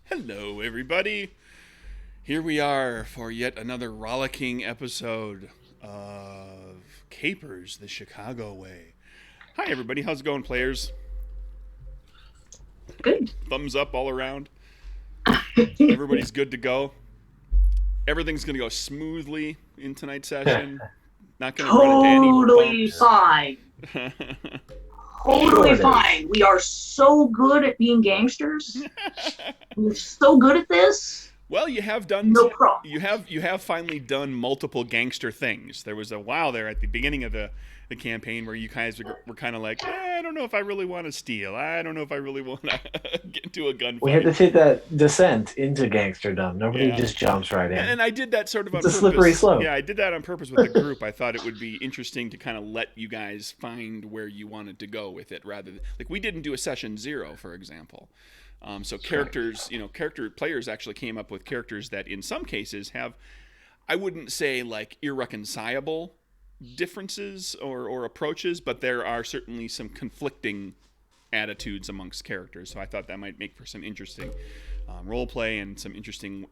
Hello, everybody. Here we are for yet another rollicking episode of Capers, the Chicago Way. Hi, everybody. How's it going, players? Good. Thumbs up all around. Everybody's good to go. Everything's going to go smoothly in tonight's session. Not going to run into any Totally bumps. fine. Totally fine. We are so good at being gangsters. We're so good at this. Well, you have done No problem. you have finally done multiple gangster things. There was a while there at the beginning of the campaign where you guys were kind of like, I don't know if I really want to steal. I don't know if I really want to get into a gunfight. We had to take that descent into gangsterdom. Nobody Yeah. just jumps right in. And I did that sort of on It's a purpose. slippery slope. Yeah, I did that on purpose with the group. I thought it would be interesting to kind of let you guys find where you wanted to go with it, rather than like we didn't do a session 0, for example. So characters, character players actually came up with characters that in some cases have, I wouldn't say like irreconcilable differences or approaches, but there are certainly some conflicting attitudes amongst characters. So I thought that might make for some interesting role play and some interesting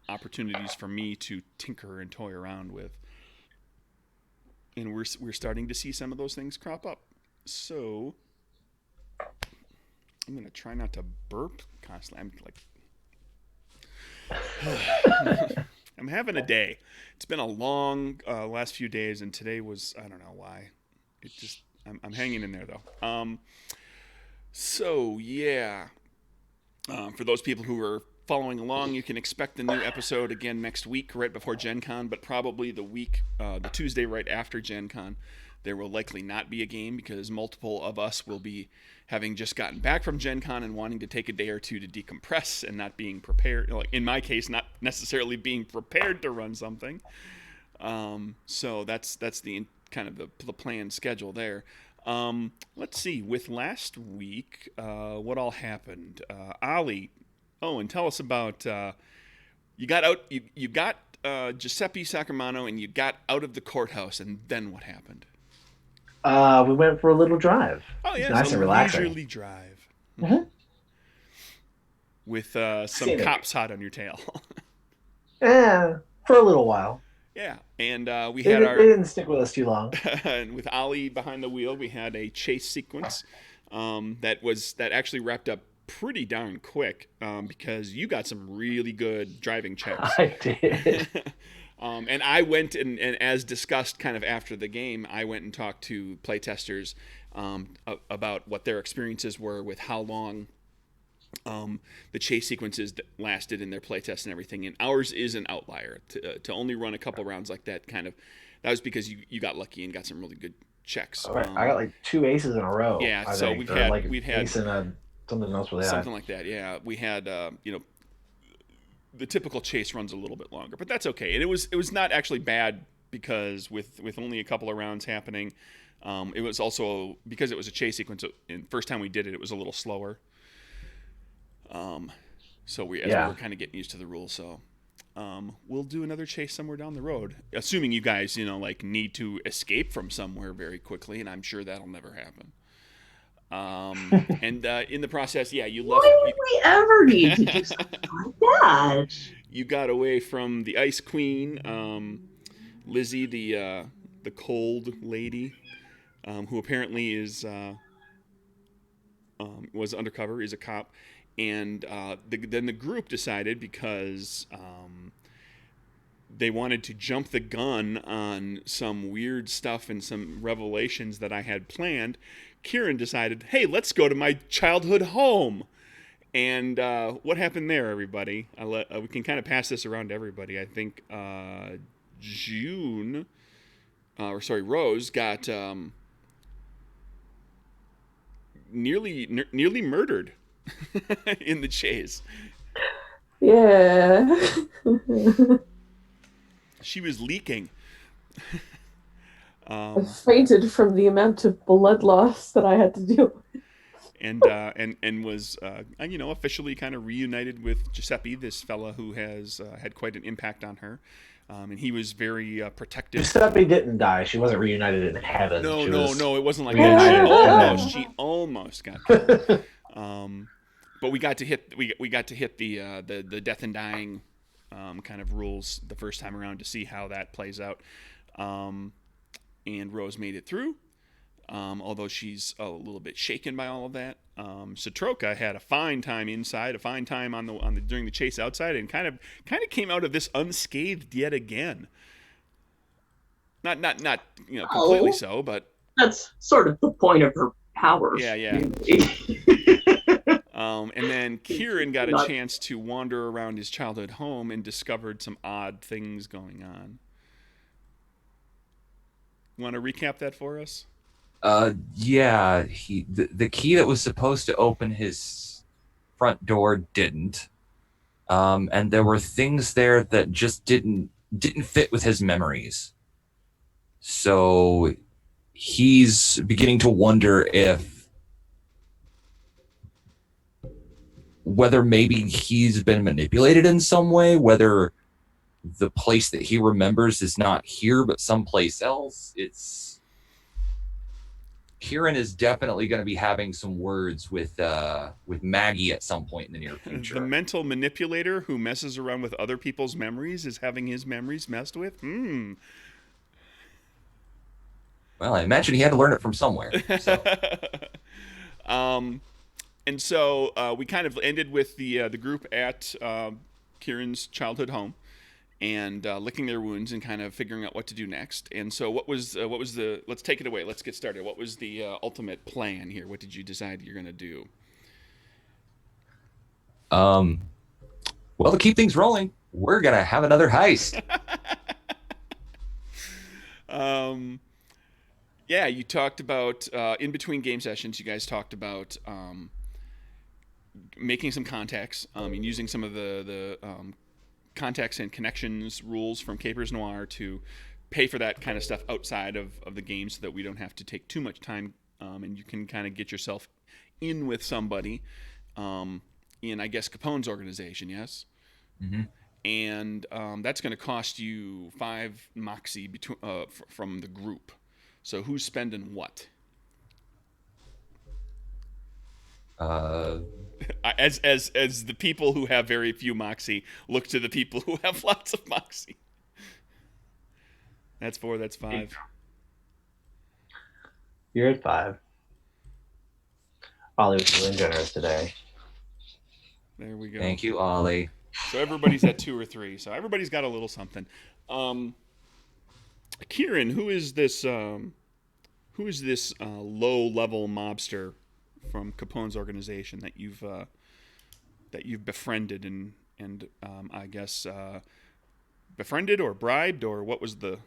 opportunities for me to tinker and toy around with. And we're starting to see some of those things crop up. So I'm gonna try not to burp constantly. I'm having a day. It's been a long last few days, and today was, I don't know why. I'm hanging in there though. So yeah, for those people who are following along, you can expect a new episode again next week, right before Gen Con, but probably the Tuesday right after Gen Con. There will likely not be a game because multiple of us will be having just gotten back from Gen Con and wanting to take a day or two to decompress and not being prepared. Like in my case, not necessarily being prepared to run something. So that's the kind of the planned schedule there. Let's see. With last week, what all happened? Ali, and tell us about you got out. You got Giuseppe Sacramano, and you got out of the courthouse, and then what happened? We went for a little drive. Oh yeah, Nice and relaxing. leisurely drive Mm-hmm. with some cops hot on your tail. Yeah, for a little while. Yeah, and we They, had they our didn't stick with us too long. and with Ali behind the wheel, we had a chase sequence that actually wrapped up pretty darn quick because you got some really good driving checks. I did. And I went and as discussed kind of after the game, I went and talked to playtesters about what their experiences were with how long the chase sequences lasted in their playtest and everything. And ours is an outlier. To only run a couple rounds like that that was because you got lucky and got some really good checks. All right, I got like 2 aces in a row. Yeah, I so think, we've or had like ace and something else with that. something like that. Yeah, we had the typical chase runs a little bit longer, but that's okay. And it was not actually bad because with only a couple of rounds happening, it was also because it was a chase sequence. And first time we did it, it was a little slower. So we were kind of getting used to the rules. So we'll do another chase somewhere down the road, assuming you guys need to escape from somewhere very quickly, and I'm sure that'll never happen. And in the process, you left. Why would we ever need to do something like that? You got away from the Ice Queen, Lizzie, the cold lady, who apparently was undercover, is a cop, and then the group decided because they wanted to jump the gun on some weird stuff and some revelations that I had planned. Kieran decided, hey, let's go to my childhood home. And what happened there, everybody? We can kind of pass this around to everybody. I think Rose got nearly murdered in the chase. Yeah. She was leaking. I fainted from the amount of blood loss that I had to deal with. And was officially kind of reunited with Giuseppe, this fella who has had quite an impact on her. And he was very protective. Giuseppe didn't die. She wasn't reunited in heaven. No, it wasn't like reunited that. in heaven. She almost got killed. but we got to hit the death and dying kind of rules the first time around to see how that plays out. And Rose made it through, although she's a little bit shaken by all of that. Satroka had a fine time inside, a fine time on the during the chase outside, and kind of came out of this unscathed yet again. Not completely so, but that's sort of the point of her powers. Yeah. And then Kieran got a chance to wander around his childhood home and discovered some odd things going on. Want to recap that for us? Yeah. The key that was supposed to open his front door didn't. And there were things there that just didn't fit with his memories. So he's beginning to wonder whether maybe he's been manipulated in some way, whether the place that he remembers is not here but someplace else. Kieran is definitely going to be having some words with Maggie at some point in the near future. The mental manipulator who messes around with other people's memories is having his memories messed with? Well, I imagine he had to learn it from somewhere. So. And so we kind of ended with the group at Kieran's childhood home, and licking their wounds and kind of figuring out what to do next. And so what was the? Let's take it away. Let's get started. What was the ultimate plan here? What did you decide you're going to do? Well, to keep things rolling, we're gonna have another heist. Yeah, you talked about in between game sessions. You guys talked about making some contacts and using some of the contacts and connections rules from Capers Noir to pay for that kind of stuff outside of the game, so that we don't have to take too much time, and you can kind of get yourself in with somebody in, I guess, Capone's organization. Yes. Mm-hmm. And that's going to cost you 5 moxie from the group. So who's spending what? As the people who have very few moxie look to the people who have lots of moxie. That's 4. That's 5. You're at 5. Ollie was feeling generous today. There we go. Thank you, Ollie. So everybody's at 2 or 3. So everybody's got a little something. Kieran, who is this low-level mobster from Capone's organization that you've befriended and I guess befriended or bribed, or what was the?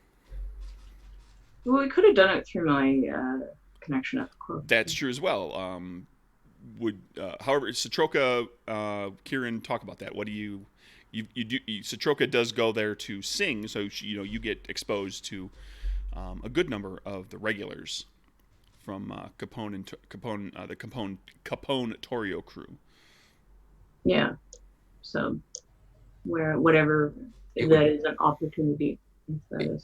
Well, we could have done it through my connection at the club. That's true as well. However, Satroka, Kieran, talk about that. What do you do? Satroka does go there to sing, so you get exposed to a good number of the regulars from Capone the Capone Torio crew. Yeah. So whatever that is an opportunity.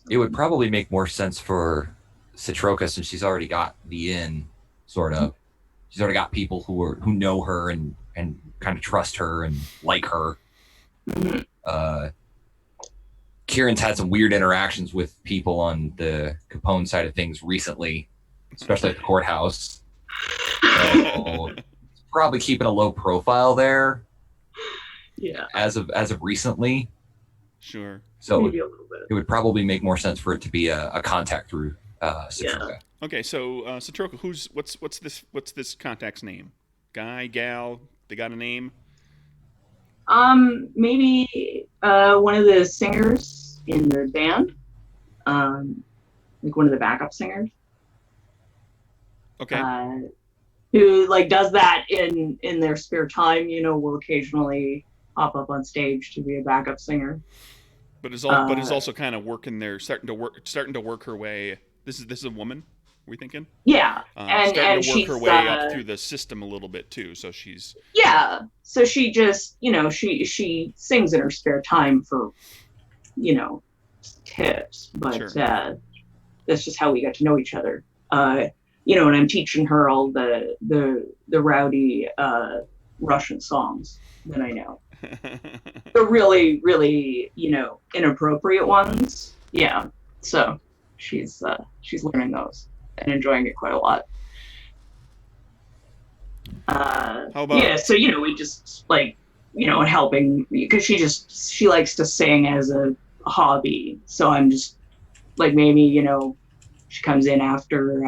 It would probably make more sense for Satroka, since she's already got the inn, sort of. She's already got people who know her and kind of trust her and like her. Mm-hmm. Kieran's had some weird interactions with people on the Capone side of things recently, especially at the courthouse. So probably keeping a low profile there. Yeah. As of recently. Sure. So maybe a little bit. It would probably make more sense for it to be a contact through Satroka. Yeah. Okay, so Satroka, what's this contact's name? Guy, gal? They got a name? Maybe one of the singers in the band, like one of the backup singers. Okay. Who does that in their spare time? Will occasionally hop up on stage to be a backup singer. But is also kind of working there, starting to work her way. This is a woman. Are we thinking? Yeah, starting to work she's her way up through the system a little bit too. So she's So she just she sings in her spare time for tips, but sure. That's just how we got to know each other. And I'm teaching her all the rowdy Russian songs that I know. The really, really, inappropriate ones. Yeah. So she's learning those and enjoying it quite a lot. How about Yeah, so we just helping because she likes to sing as a hobby. So I'm just like maybe she comes in after at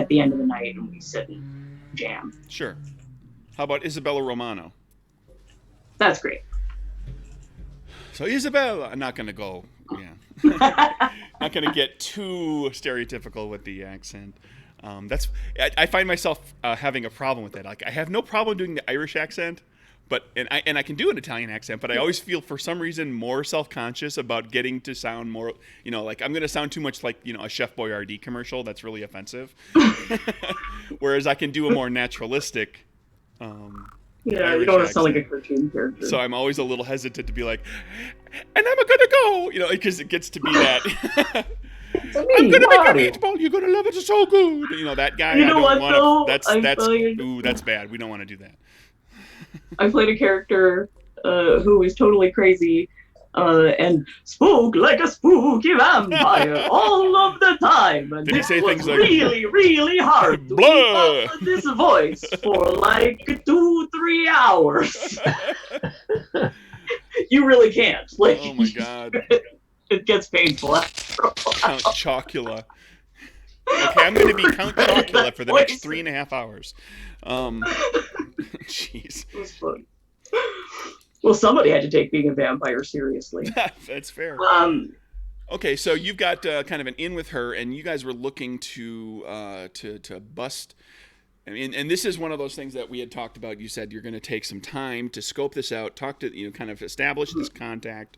the end of the night and we sit and jam. sure? How about Isabella Romano? That's great. So Isabella, I'm not gonna go. Yeah, not gonna get too stereotypical with the accent. I find myself having a problem with that. Like I have no problem doing the Irish accent, but I can do an Italian accent, but I always feel for some reason more self-conscious about getting to sound more, like I'm gonna sound too much like a Chef Boyardee commercial that's really offensive. Whereas I can do a more naturalistic. Yeah, you don't want to sound like a cartoon character. So I'm always a little hesitant to be like, and I'm gonna go, because it gets to be that. I'm gonna make a meatball. You're gonna love it. It's so good. That guy. You know what though? That's bad. We don't want to do that. I played a character who was totally crazy and spoke like a spooky vampire all of the time. And Did he say things like really, really hard to keep up with this voice for like 2-3 hours. You really can't. Like, oh my god. It gets painful after a while. Count Chocula. Okay, I'm going to be Count Chocula for the next 3.5 hours. Jeez. It was fun. Well, somebody had to take being a vampire seriously. That's fair. Okay, so you've got kind of an in with her, and you guys were looking to bust. I mean, and this is one of those things that we had talked about. You said you're going to take some time to scope this out, talk to kind of establish this contact.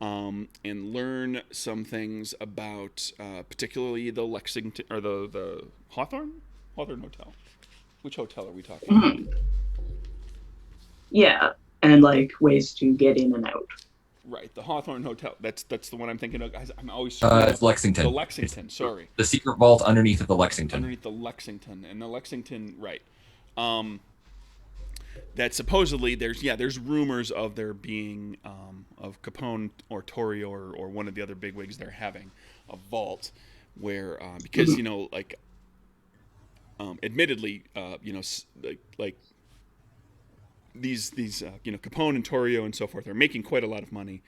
And learn some things about particularly the Lexington or the Hawthorne Hotel. Which hotel are we talking about? Yeah, and like ways to get in and out. Right, the Hawthorne Hotel. That's the one I'm thinking of. I'm always it's Lexington. The Lexington, sorry. The secret vault underneath of the Lexington. Underneath the Lexington, and the Lexington, right. That supposedly there's rumors of there being of Capone or Torrio or one of the other bigwigs there having a vault where because admittedly like these Capone and Torrio and so forth are making quite a lot of money.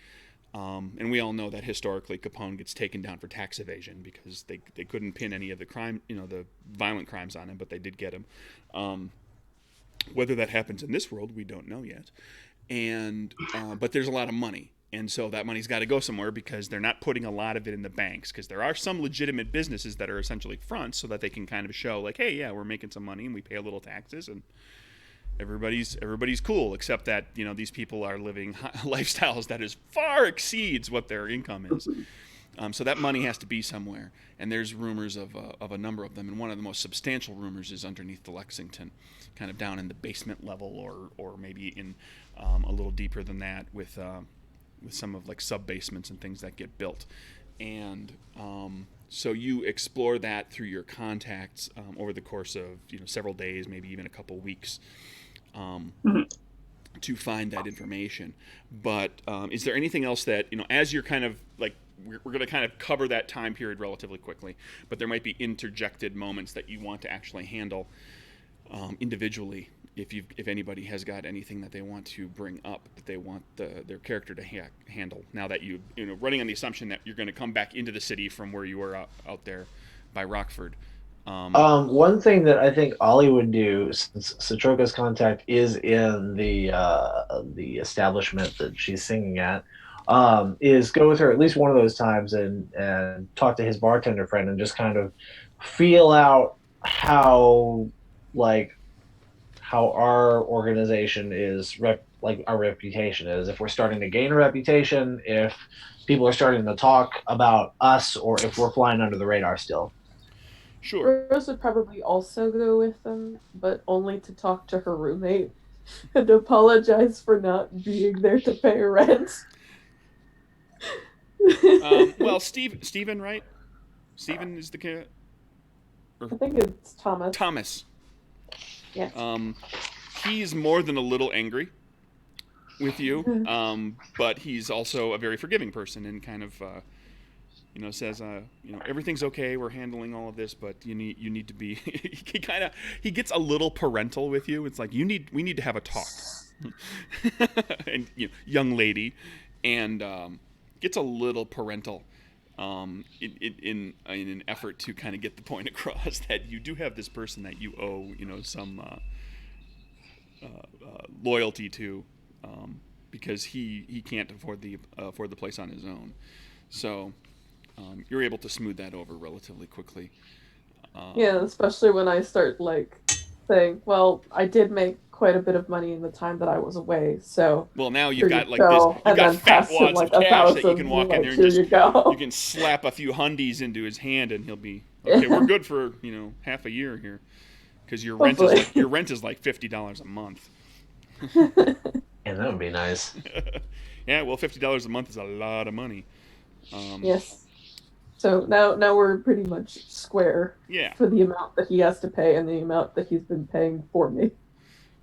And we all know that historically Capone gets taken down for tax evasion because they couldn't pin any of the crime, the violent crimes on him, but they did get him. Whether that happens in this world, we don't know yet. And but there's a lot of money. And so that money's got to go somewhere because they're not putting a lot of it in the banks because there are some legitimate businesses that are essentially fronts so that they can kind of show like, hey, yeah, we're making some money and we pay a little taxes and everybody's cool except that, these people are living lifestyles that is far exceeds what their income is. So that money has to be somewhere, and there's rumors of a number of them. And one of the most substantial rumors is underneath the Lexington, kind of down in the basement level, or maybe in a little deeper than that, with some of like sub basements and things that get built. And so you explore that through your contacts over the course of several days, maybe even a couple weeks. To find that information. But is there anything else that, as you're kind of like, we're going to kind of cover that time period relatively quickly, but there might be interjected moments that you want to actually handle individually if anybody has got anything that they want to bring up that they want their character to handle now that running on the assumption that you're going to come back into the city from where you were out there by Rockford. One thing that I think Ollie would do, since Satroka's contact is in the establishment that she's singing at, is go with her at least one of those times and talk to his bartender friend and just kind of feel out how our organization is, our reputation is. If we're starting to gain a reputation, if people are starting to talk about us, or if we're flying under the radar still. Sure. Rose would probably also go with them, but only to talk to her roommate and apologize for not being there to pay her rent. Well, Steven, right? Steven is the kid. I think it's Thomas. Thomas. Yes. He's more than a little angry with you, but he's also a very forgiving person and kind of says, everything's okay. We're handling all of this, but you need to be. he gets a little parental with you. It's like we need to have a talk, and young lady, and gets a little parental, in an effort to kind of get the point across that you do have this person that you owe some loyalty to, because he can't afford the place on his own, so. You're able to smooth that over relatively quickly. Yeah, especially when I start saying, "Well, I did make quite a bit of money in the time that I was away, so well, now here you've got you this. go," You've and got then fat pass him wads of a cash that you can thousand. walk in there and Here just you go. you can slap a few hundies into his hand, and he'll be okay. We're good for half a year here, because your rent Hopefully. is like $50 a month. And that would be nice. Yeah, well, $50 a month is a lot of money. Yes. So now we're pretty much square Yeah. for the amount that he has to pay and the amount that he's been paying for me.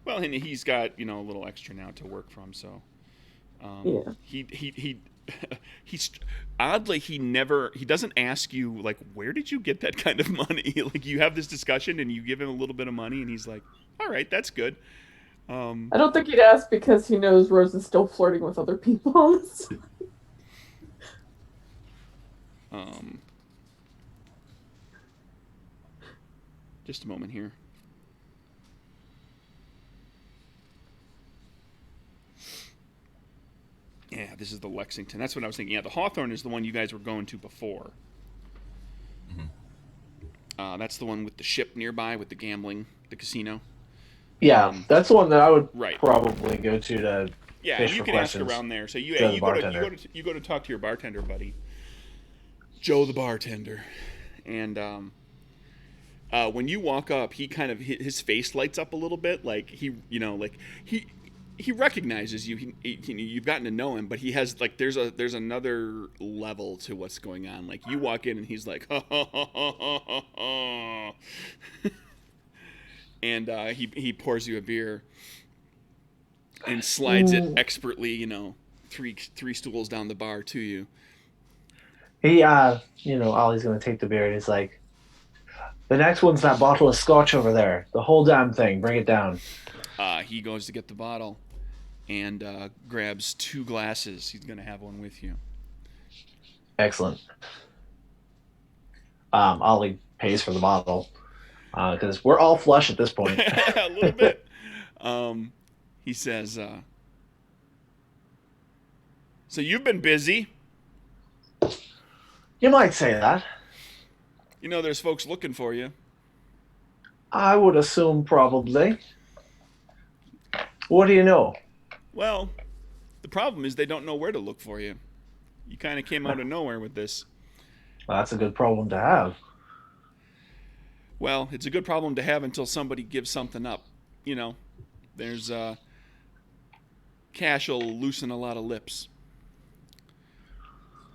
Well, and he's got a little extra now to work from, so Yeah. he's oddly he doesn't ask you like, where did you get that kind of money. Like, you have this discussion and you give him a little bit of money and he's like, all right, that's good. I don't think he'd ask because he knows Rose is still flirting with other people. Just a moment here. Yeah, this is the Lexington. That's what I was thinking. Yeah, the Hawthorne is the one you guys were going to before. Mm-hmm. That's the one with the ship nearby with the gambling, the casino. Yeah, that's the one that I would Right. probably go to Yeah, fish you for can ask questions. around there. So you to the go bartender. to talk to your bartender buddy, Joe the bartender, and when you walk up, he kind of his face lights up a little bit, like he recognizes you. You've gotten to know him, but he has there's another level to what's going on. Like, you walk in and he's like, ha, ha, ha, ha, ha, ha. And he pours you a beer and slides it expertly, three stools down the bar to you. He, Ollie's going to take the beer and he's like, the next one's that bottle of scotch over there. The whole damn thing. Bring it down. He goes to get the bottle and grabs 2 glasses. He's going to have one with you. Excellent. Ollie pays for the bottle because we're all flush at this point. A little bit. He says, so you've been busy. You might say that. There's folks looking for you. I would assume probably. What do you know? Well, the problem is they don't know where to look for you. You kind of came out of nowhere with this. Well, that's a good problem to have. Well, it's a good problem to have until somebody gives something up. There's cash will loosen a lot of lips.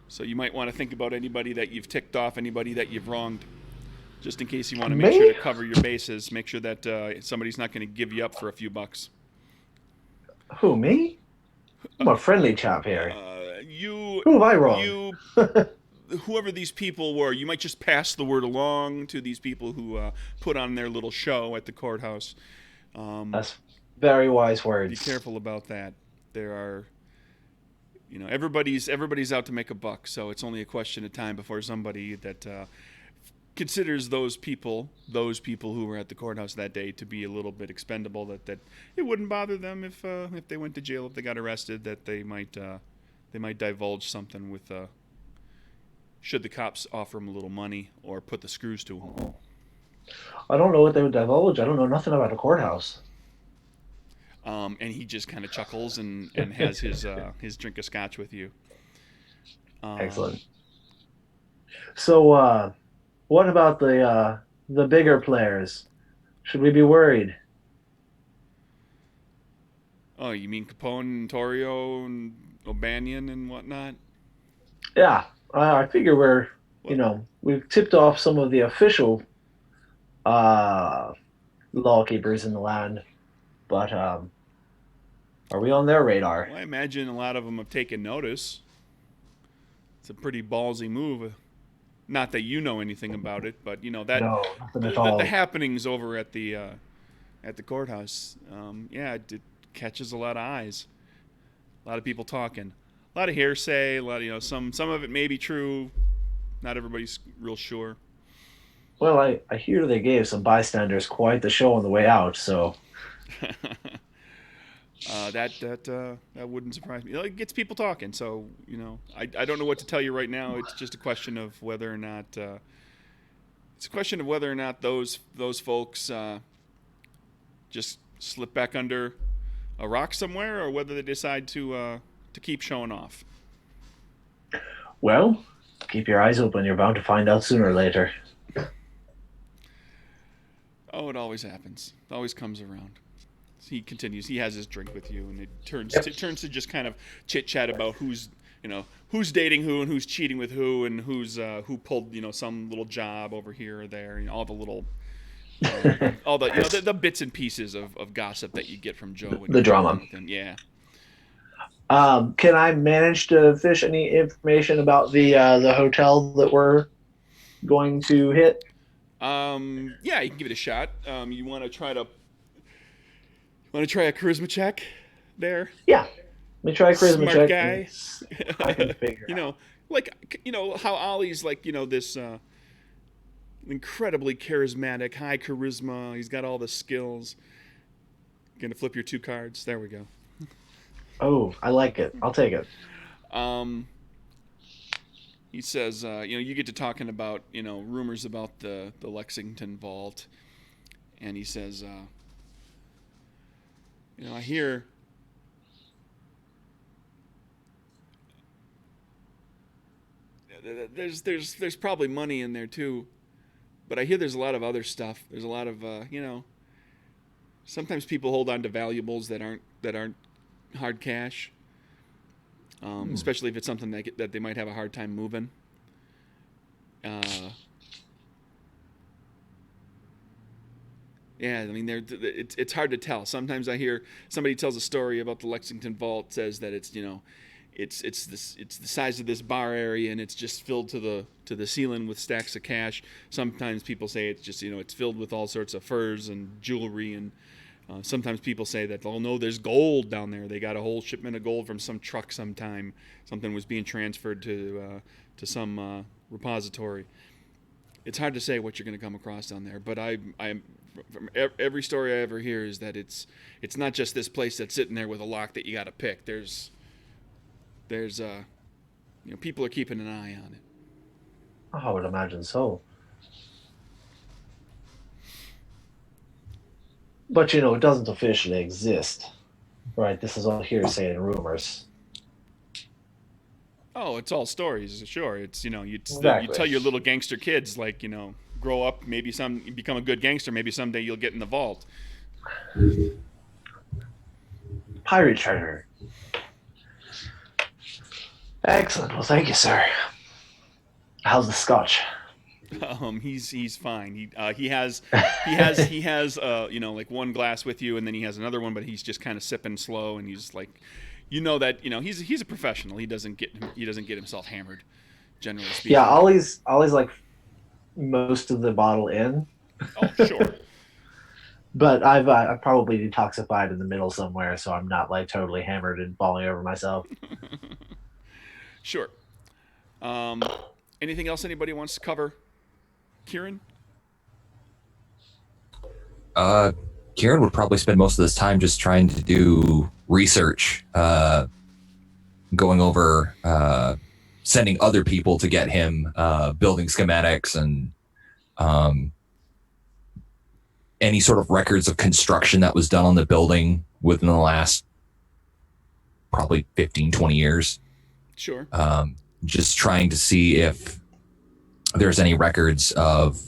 So you might want to think about anybody that you've ticked off, anybody that you've wronged, just in case you want to make sure to cover your bases. Make sure that somebody's not going to give you up for a few bucks. Who, me? I'm a friendly chap here. Who have I wronged? Whoever these people were, you might just pass the word along to these people who put on their little show at the courthouse. That's very wise words. Be careful about that. There are, everybody's out to make a buck, so it's only a question of time before somebody that considers those people who were at the courthouse that day to be a little bit expendable, that it wouldn't bother them if they went to jail, if they got arrested, that they might divulge something with should the cops offer them a little money or put the screws to them. I don't know what they would divulge. I don't know nothing about a courthouse. And he just kind of chuckles and has his drink of scotch with you. Excellent. So, what about the bigger players? Should we be worried? Oh, you mean Capone and Torrio and O'Banion and whatnot? Yeah, I figure we've tipped off some of the official law keepers in the land. But are we on their radar? Well, I imagine a lot of them have taken notice. It's a pretty ballsy move. Not that you know anything about it, but that No, nothing at the all. happenings over at the courthouse. Yeah, it catches a lot of eyes. A lot of people talking. A lot of hearsay. A lot of some of it may be true. Not everybody's real sure. Well, I hear they gave some bystanders quite the show on the way out, so That wouldn't surprise me. It gets people talking. So I don't know what to tell you right now. It's just a question of whether or not those folks just slip back under a rock somewhere, or whether they decide to keep showing off. well, keep your eyes open. You're bound to find out sooner or later. Oh, it always happens. It always comes around. He continues. He has his drink with you, and Yep. it turns to just kind of chit chat about who's dating who and who's cheating with who and who pulled some little job over here or there. All the little all the the bits and pieces of gossip that you get from Joe when The you're drama. with him. Yeah. Can I manage to fish any information about the hotel that we're going to hit? Yeah, you can give it a shot. You want to try a charisma check there? Yeah. Let me try a charisma Smart check and guy. see if I can figure it out. How Ollie's like this incredibly charismatic, high charisma. He's got all the skills. Gonna flip your 2 cards. There we go. Oh, I like it. I'll take it. Um, he says, you get to talking about rumors about the Lexington vault, and he says, I hear. There's probably money in there too, but I hear there's a lot of other stuff. There's a lot of sometimes people hold on to valuables that aren't hard cash, especially if it's something that they might have a hard time moving. Uh, yeah, I mean, it's hard to tell. Sometimes I hear somebody tells a story about the Lexington Vault, says that it's the size of this bar area and it's just filled to the ceiling with stacks of cash. Sometimes people say it's just it's filled with all sorts of furs and jewelry, and sometimes people say that, oh no, there's gold down there. They got a whole shipment of gold from some truck sometime. Something was being transferred to some repository. It's hard to say what you're going to come across down there, but I from every story I ever hear is that it's not just this place that's sitting there with a lock that you got to pick. There's people are keeping an eye on it. Oh, I would imagine so. But it doesn't officially exist, right? This is all hearsay and rumors. Oh, it's all stories, sure. It's you Exactly. tell your little gangster kids, like, grow up, maybe you become a good gangster, maybe someday you'll get in the vault. Pirate treasure. Excellent. Well, thank you, sir. How's the scotch? He's fine. He has like one glass with you, and then he has another one, but he's just kind of sipping slow, and he's like, that he's a professional. He doesn't get himself hammered, generally Yeah, speaking. Ollie's like most of the bottle in, Oh, sure. but I've probably detoxified in the middle somewhere, so I'm not like totally hammered and falling over myself. Sure. Um, Anything else anybody wants to cover, Kieran? Uh, Kieran would probably spend most of this time just trying to do research, going over, sending other people to get him building schematics and any sort of records of construction that was done on the building within the last probably 15, 20 years. Sure. Just trying to see if there's any records of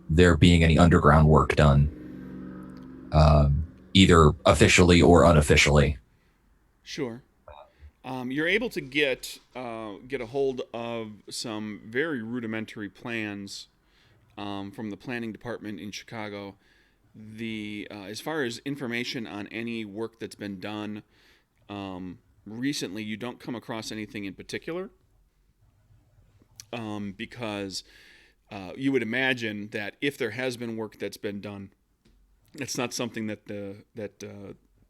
there being any underground work done, either officially or unofficially. Sure. You're able to get a hold of some very rudimentary plans from the planning department in Chicago the as far as information on any work that's been done recently, you don't come across anything in particular, because you would imagine that if there has been work that's been done, it's not something that the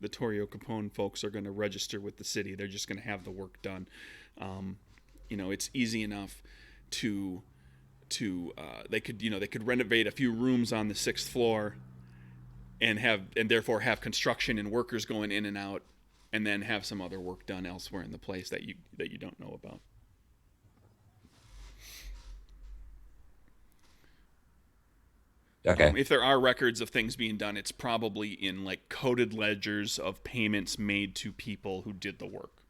Torrio Capone folks are going to register with the city. They're just going to have the work done. It's easy enough to they could renovate a few rooms on the 6th floor and therefore have construction and workers going in and out, and then have some other work done elsewhere in the place that you don't know about. Okay. If there are records of things being done, it's probably in like coded ledgers of payments made to people who did the work,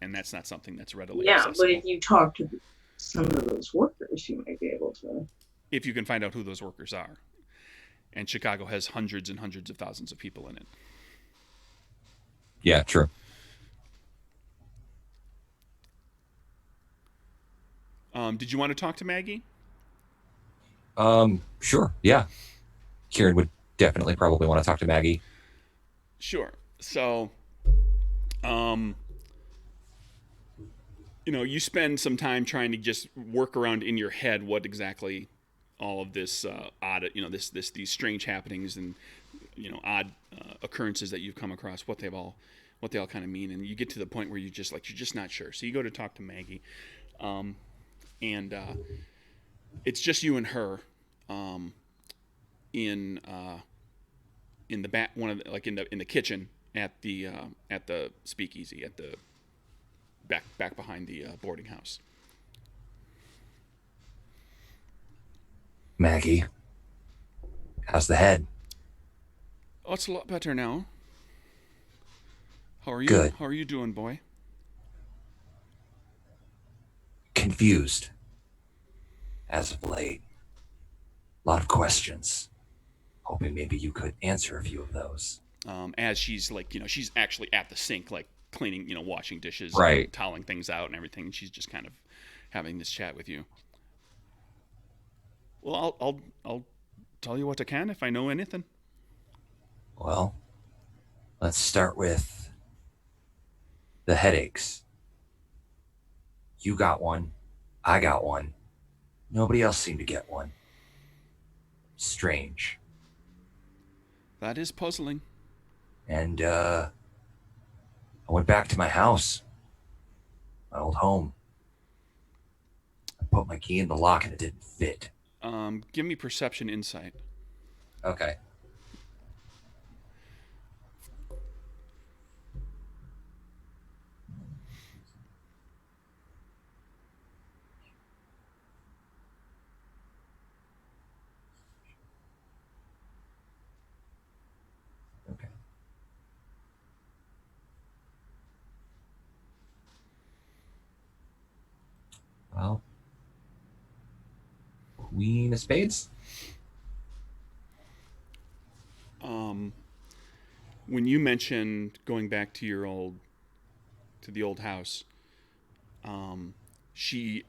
and that's not something that's readily accessible. But if you talk to some of those workers, you might be able to. If you can find out who those workers are, and Chicago has hundreds and hundreds of thousands of people in it. Yeah, true. Did you want to talk to Maggie? Sure. Yeah. Kieran would definitely probably want to talk to Maggie. Sure. So, you spend some time trying to just work around in your head what exactly all of this odd, these strange happenings and odd occurrences that you've come across, what they all kind of mean, and you get to the point where you're just not sure. So you go to talk to Maggie, and it's just you and her in the back, in the kitchen at the speakeasy, at the back behind the boarding house. Maggie, how's the head? Oh, it's a lot better now. How are you? Good. How are you doing, boy? Confused. As of late. A lot of questions. Hoping maybe you could answer a few of those. As she's she's actually at the sink, cleaning, washing dishes, right, and toweling things out and everything. And she's just kind of having this chat with you. Well, I'll tell you what I can if I know anything. Well, let's start with the headaches. You got one. I got one. Nobody else seemed to get one. Strange. That is puzzling. And, I went back to my house. My old home. I put my key in the lock and it didn't fit. Give me perception insight. Okay. Well, Queen of Spades? When you mentioned going back to the old house, she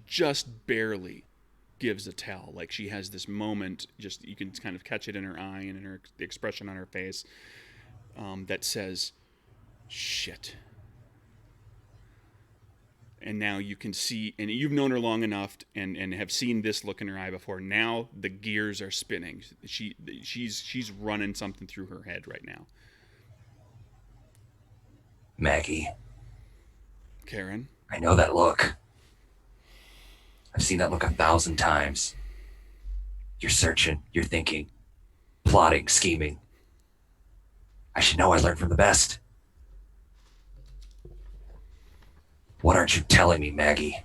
just barely gives a tell. Like, she has this moment, just you can kind of catch it in her eye and in the expression on her face, that says, "Shit." And now you can see, and you've known her long enough and have seen this look in her eye before. Now the gears are spinning. She's running something through her head right now. Maggie. Karen. I know that look. I've seen that look 1,000 times. You're searching, you're thinking, plotting, scheming. I should know I learned from the best. What aren't you telling me, Maggie?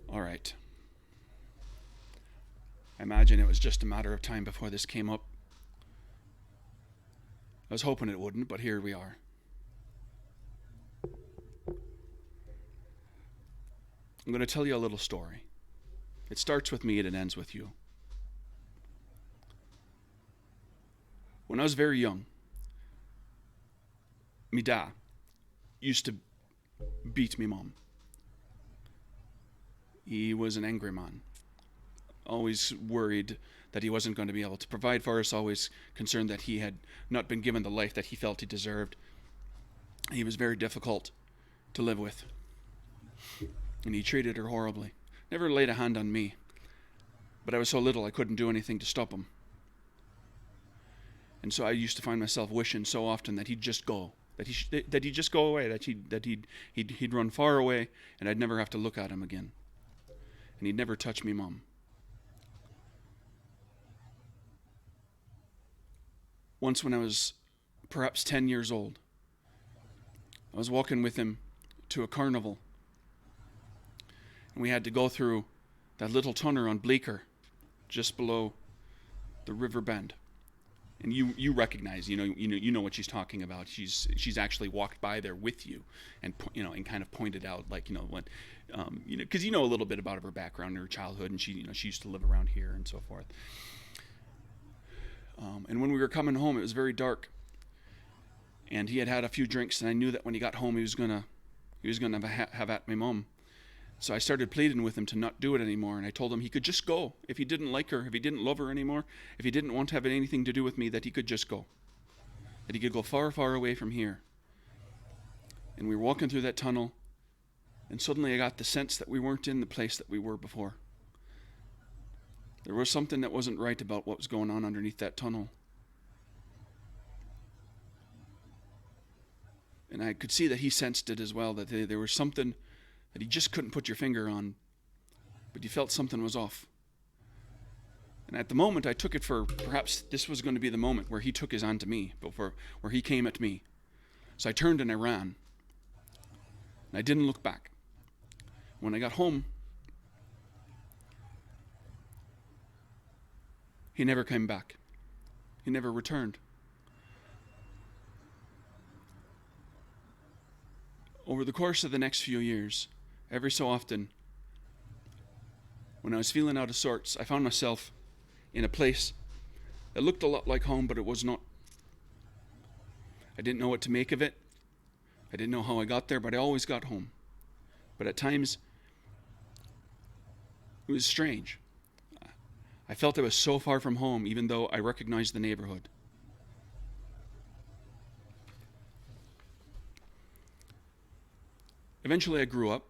All right. I imagine it was just a matter of time before this came up. I was hoping it wouldn't, but here we are. I'm going to tell you a little story. It starts with me and it ends with you. When I was very young, me da used to beat me mom. He was an angry man, always worried that he wasn't going to be able to provide for us, always concerned that he had not been given the life that he felt he deserved. He was very difficult to live with, and he treated her horribly. Never laid a hand on me, but I was so little I couldn't do anything to stop him. And so I used to find myself wishing so often that he'd just go, that he'd just go away, that he'd run far away, and I'd never have to look at him again. And he'd never touch me mom. Once when I was perhaps 10 years old, I was walking with him to a carnival, and we had to go through that little tunnel on Bleecker, just below the river bend. And you recognize, you know what she's talking about. She's actually walked by there with you, and and kind of pointed out, like, when, because you know a little bit about her background, her childhood, and she used to live around here and so forth. And when we were coming home, it was very dark, and he had had a few drinks, and I knew that when he got home, he was gonna have at my mom. So I started pleading with him to not do it anymore, and I told him he could just go. If he didn't like her, if he didn't love her anymore, if he didn't want to have anything to do with me, that he could just go. That he could go far, far away from here. And we were walking through that tunnel, and suddenly I got the sense that we weren't in the place that we were before. There was something that wasn't right about what was going on underneath that tunnel. And I could see that he sensed it as well, that there was something that he just couldn't put your finger on, but you felt something was off. And at the moment, I took it for perhaps this was going to be the moment where he took his hand to me, where he came at me. So I turned and I ran. And I didn't look back. When I got home, he never came back. He never returned. Over the course of the next few years, every so often, when I was feeling out of sorts, I found myself in a place that looked a lot like home, but it was not. I didn't know what to make of it. I didn't know how I got there, but I always got home. But at times, it was strange. I felt I was so far from home, even though I recognized the neighborhood. Eventually, I grew up.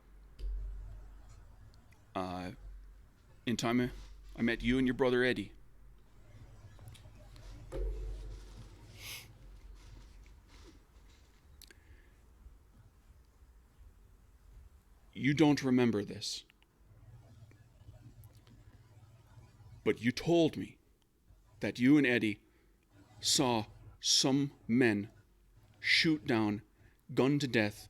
In time, I met you and your brother Eddie. You don't remember this, but you told me that you and Eddie saw some men shoot down, gun to death,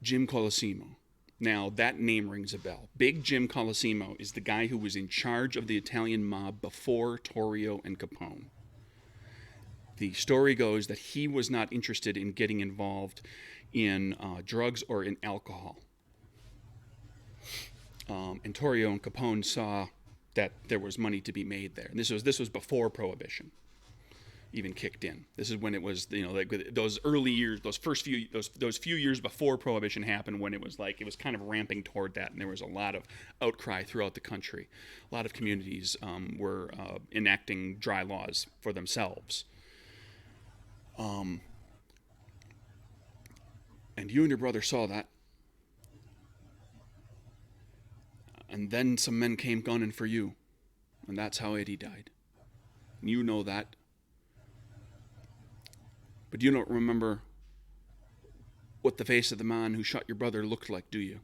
Jim Colosimo. Now, that name rings a bell. Big Jim Colosimo is the guy who was in charge of the Italian mob before Torrio and Capone. The story goes that he was not interested in getting involved in drugs or in alcohol. And Torrio and Capone saw that there was money to be made there. And this was before Prohibition even kicked in. This is when it was, like those early years, those few years before Prohibition happened, when it was kind of ramping toward that, and there was a lot of outcry throughout the country. A lot of communities were enacting dry laws for themselves. And you and your brother saw that. And then some men came gunning for you, and that's how Eddie died. And you know that. But you don't remember what the face of the man who shot your brother looked like, do you?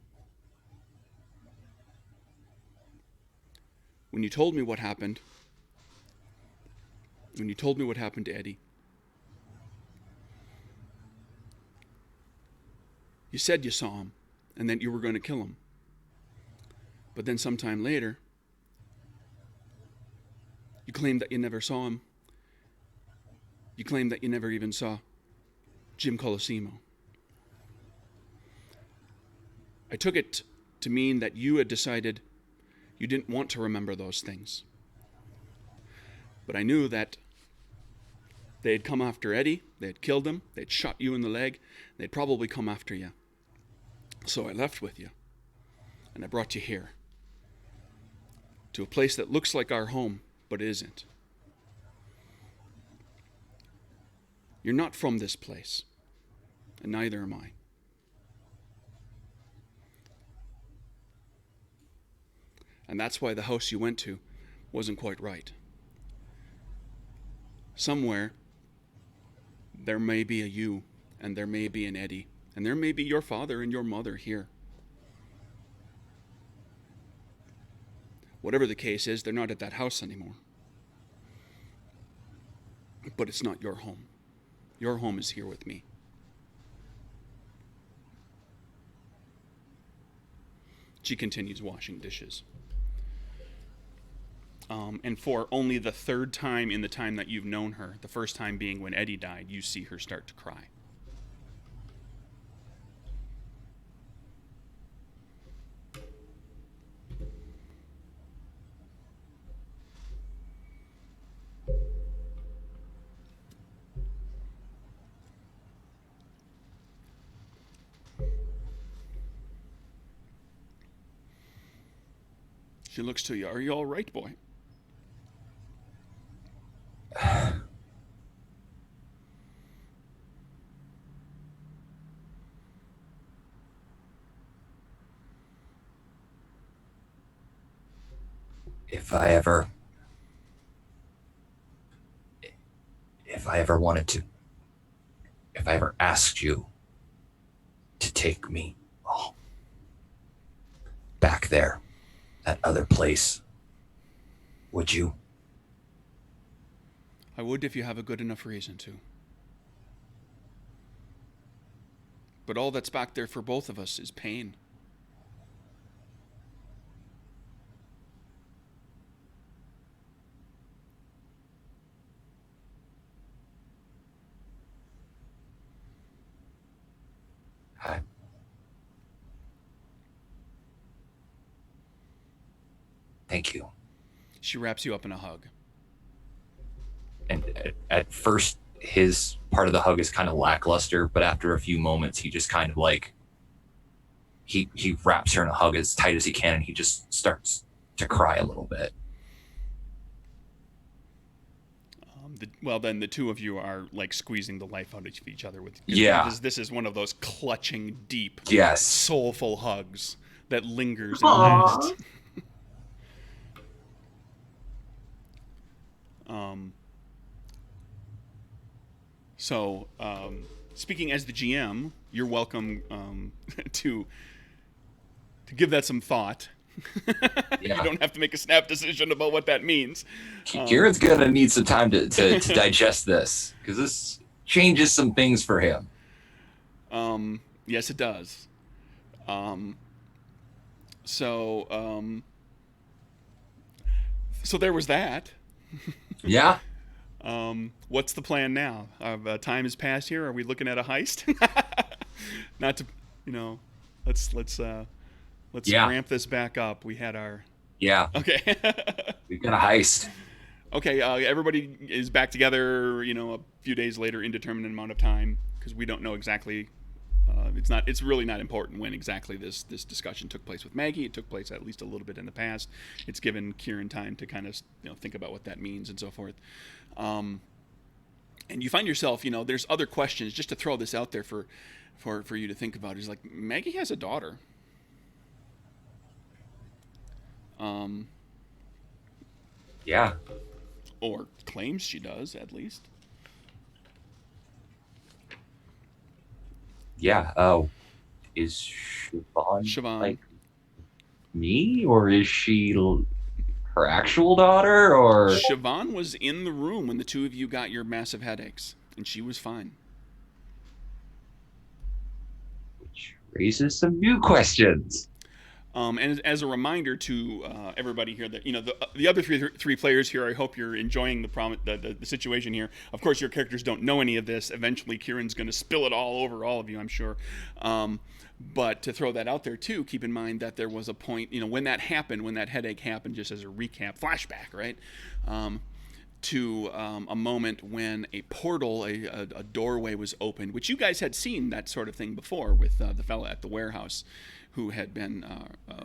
When you told me what happened to Eddie, you said you saw him and that you were going to kill him. But then sometime later, you claimed that you never saw him. You claimed that you never even saw Jim Colosimo. I took it to mean that you had decided you didn't want to remember those things. But I knew that they had come after Eddie, they had killed him, they had shot you in the leg, they'd probably come after you. So I left with you, and I brought you here, to a place that looks like our home, but isn't. You're not from this place, and neither am I. And that's why the house you went to wasn't quite right. Somewhere, there may be a you, and there may be an Eddie, and there may be your father and your mother here. Whatever the case is, they're not at that house anymore. But it's not your home. Your home is here with me. She continues washing dishes. And for only the third time in the time that you've known her, the first time being when Eddie died, you see her start to cry. She looks to you. Are you all right, boy? If I ever wanted to, if I ever asked you to take me back there, that other place, would you? I would if you have a good enough reason to. But all that's back there for both of us is pain. Thank you. She wraps you up in a hug. And at first, his part of the hug is kind of lackluster, but after a few moments, he just kind of like, he wraps her in a hug as tight as he can, and he just starts to cry a little bit. Then the two of you are like squeezing the life out of each other with. Yeah. This is one of those clutching, deep, yes, soulful hugs that lingers and Aww. lasts. So, speaking as the GM, you're welcome to give that some thought. Yeah. You don't have to make a snap decision about what that means. Kieran's gonna need some time to digest this, because this changes some things for him. Yes, it does. So there was that. Yeah. What's the plan now? Time has passed here. Are we looking at a heist? Not to, let's Yeah. ramp this back up. We had our. Yeah. Okay. We've got a heist. Okay. Everybody is back together. A few days later, indeterminate amount of time, because we don't know exactly. It's really not important when exactly this discussion took place with Maggie. It took place at least a little bit in the past. It's given Kieran time to kind of think about what that means and so forth. And you find yourself, there's other questions, just to throw this out there for you to think about, is like, Maggie has a daughter. Yeah. Or claims she does, at least. Yeah. Oh, is Siobhan like me, or is she her actual daughter, or? Siobhan was in the room when the two of you got your massive headaches, and she was fine. Which raises some new questions. And as a reminder to everybody here that the other three players here, I hope you're enjoying the situation here. Of course, your characters don't know any of this. Eventually, Kieran's going to spill it all over all of you, I'm sure. But to throw that out there too, keep in mind that there was a point, when that happened, when that headache happened, just as a recap, flashback, right? to a moment when a portal, a doorway was opened, which you guys had seen that sort of thing before with the fella at the warehouse who had been,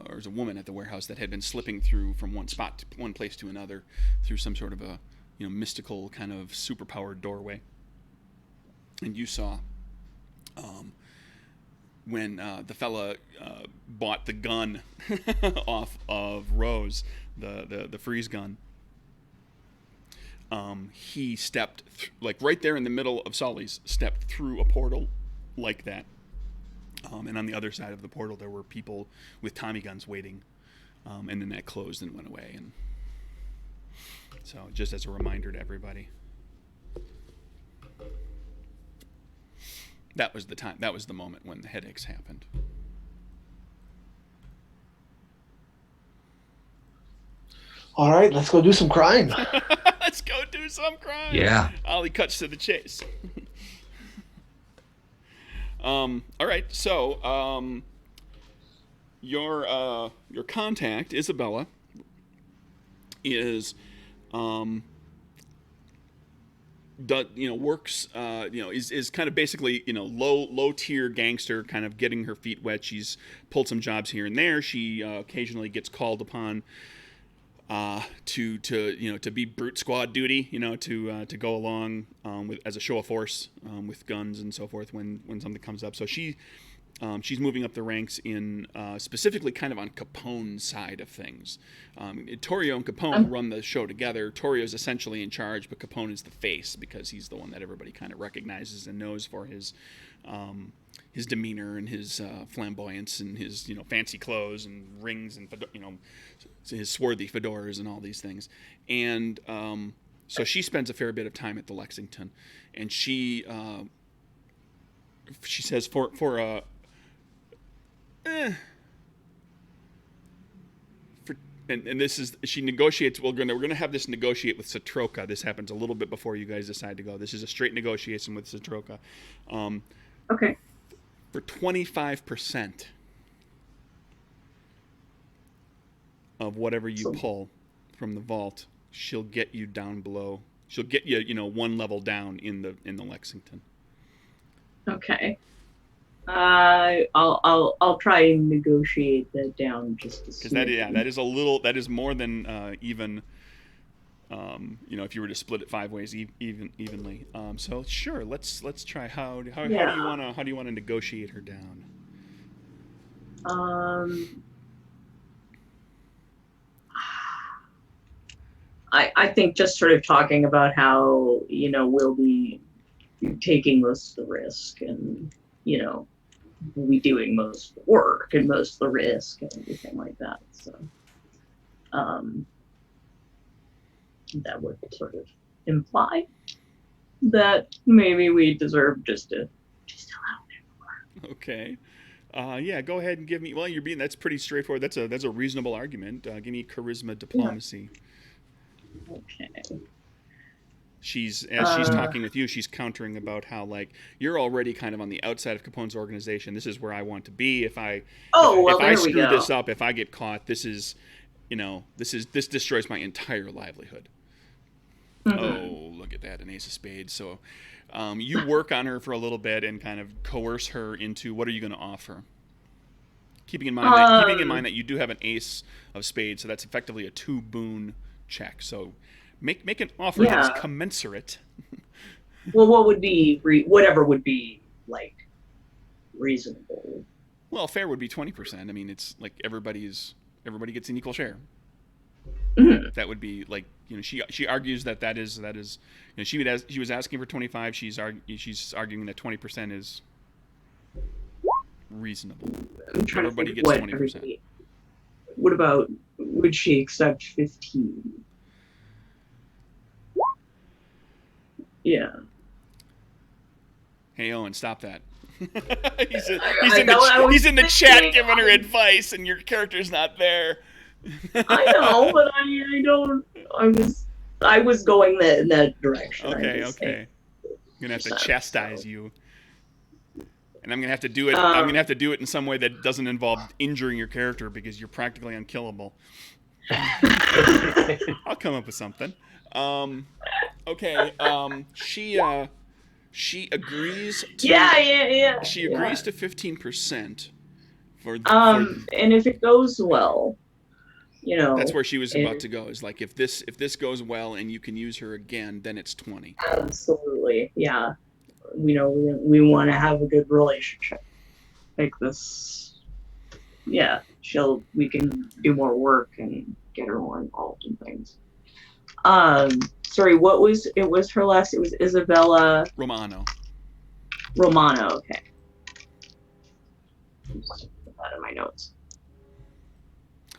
or was a woman at the warehouse that had been slipping through from one spot, to one place to another through some sort of a mystical kind of superpowered doorway. And you saw when the fella bought the gun off of Rose, the freeze gun. He stepped like right there in the middle of Sully's, stepped through a portal like that, and on the other side of the portal there were people with Tommy guns waiting, and then that closed and went away. And so, just as a reminder to everybody, that was the time. That was the moment when the headaches happened. All right, let's go do some crime. Let's go do some crime. Yeah. Ollie cuts to the chase. All right, so your contact Isabella is works is kind of basically low tier gangster, kind of getting her feet wet. She's pulled some jobs here and there. She occasionally gets called upon to be brute squad duty, to go along as a show of force with guns and so forth when something comes up. So she's moving up the ranks in specifically kind of on Capone's side of things. Torrio and Capone run the show together. Torrio's essentially in charge, but Capone is the face because he's the one that everybody kind of recognizes and knows for his demeanor and his flamboyance and his fancy clothes and rings and his swarthy fedoras and all these things. And so she spends a fair bit of time at the Lexington, and she says and this is, she negotiates. We're gonna have this negotiate with Satroka. This happens a little bit before you guys decide to go. This is a straight negotiation with Satroka. Okay. For 25% of whatever you pull from the vault, she'll get you down below. She'll get you, one level down in the Lexington. Okay. I'll try and negotiate that down just to see. Because that is a little, that is more than even. If you were to split it 5 ways evenly. So sure, let's try. How do you wanna negotiate her down? I think just sort of talking about how we'll be taking most of the risk, and we'll be doing most of the work and most of the risk and everything like that. So that would sort of imply that maybe we deserve just a little bit more. Okay. Yeah, go ahead and give me. Well, that's pretty straightforward. That's a reasonable argument. Give me charisma diplomacy. Okay. She's talking with you, she's countering about how you're already kind of on the outside of Capone's organization. This is where I want to be. If I screw this up, if I get caught, this destroys my entire livelihood. Mm-hmm. Oh, look at that, an ace of spades. So you work on her for a little bit and kind of coerce her into, what are you going to offer? Keeping in mind that you do have an ace of spades, so that's effectively a 2 boon check. So make an offer that's commensurate. Well, what would be whatever would be reasonable? Well, fair would be 20%. I mean, it's like everybody gets an equal share. Mm-hmm. That would be she argues that is she was asking for 25. She's arguing that 20% is reasonable. Everybody gets 20%. What about, would she accept 15? Yeah. Hey, Owen, stop that. he's in the chat giving her advice, and your character's not there. I know, but I don't. I was going in that direction. Okay. I'm gonna have to chastise you, and I'm gonna have to do it. I'm gonna have to do it in some way that doesn't involve injuring your character because you're practically unkillable. I'll come up with something. Okay. She agrees to. Yeah. She agrees to 15% for And if it goes well, That's where she was and about to go. Is like if this goes well and you can use her again, then it's 20. absolutely, yeah. We want to have a good relationship. Like this, yeah. We can do more work and get her more involved in things. Sorry, what was it? Was her last? It was Isabella Romano. Okay. Put that in my notes.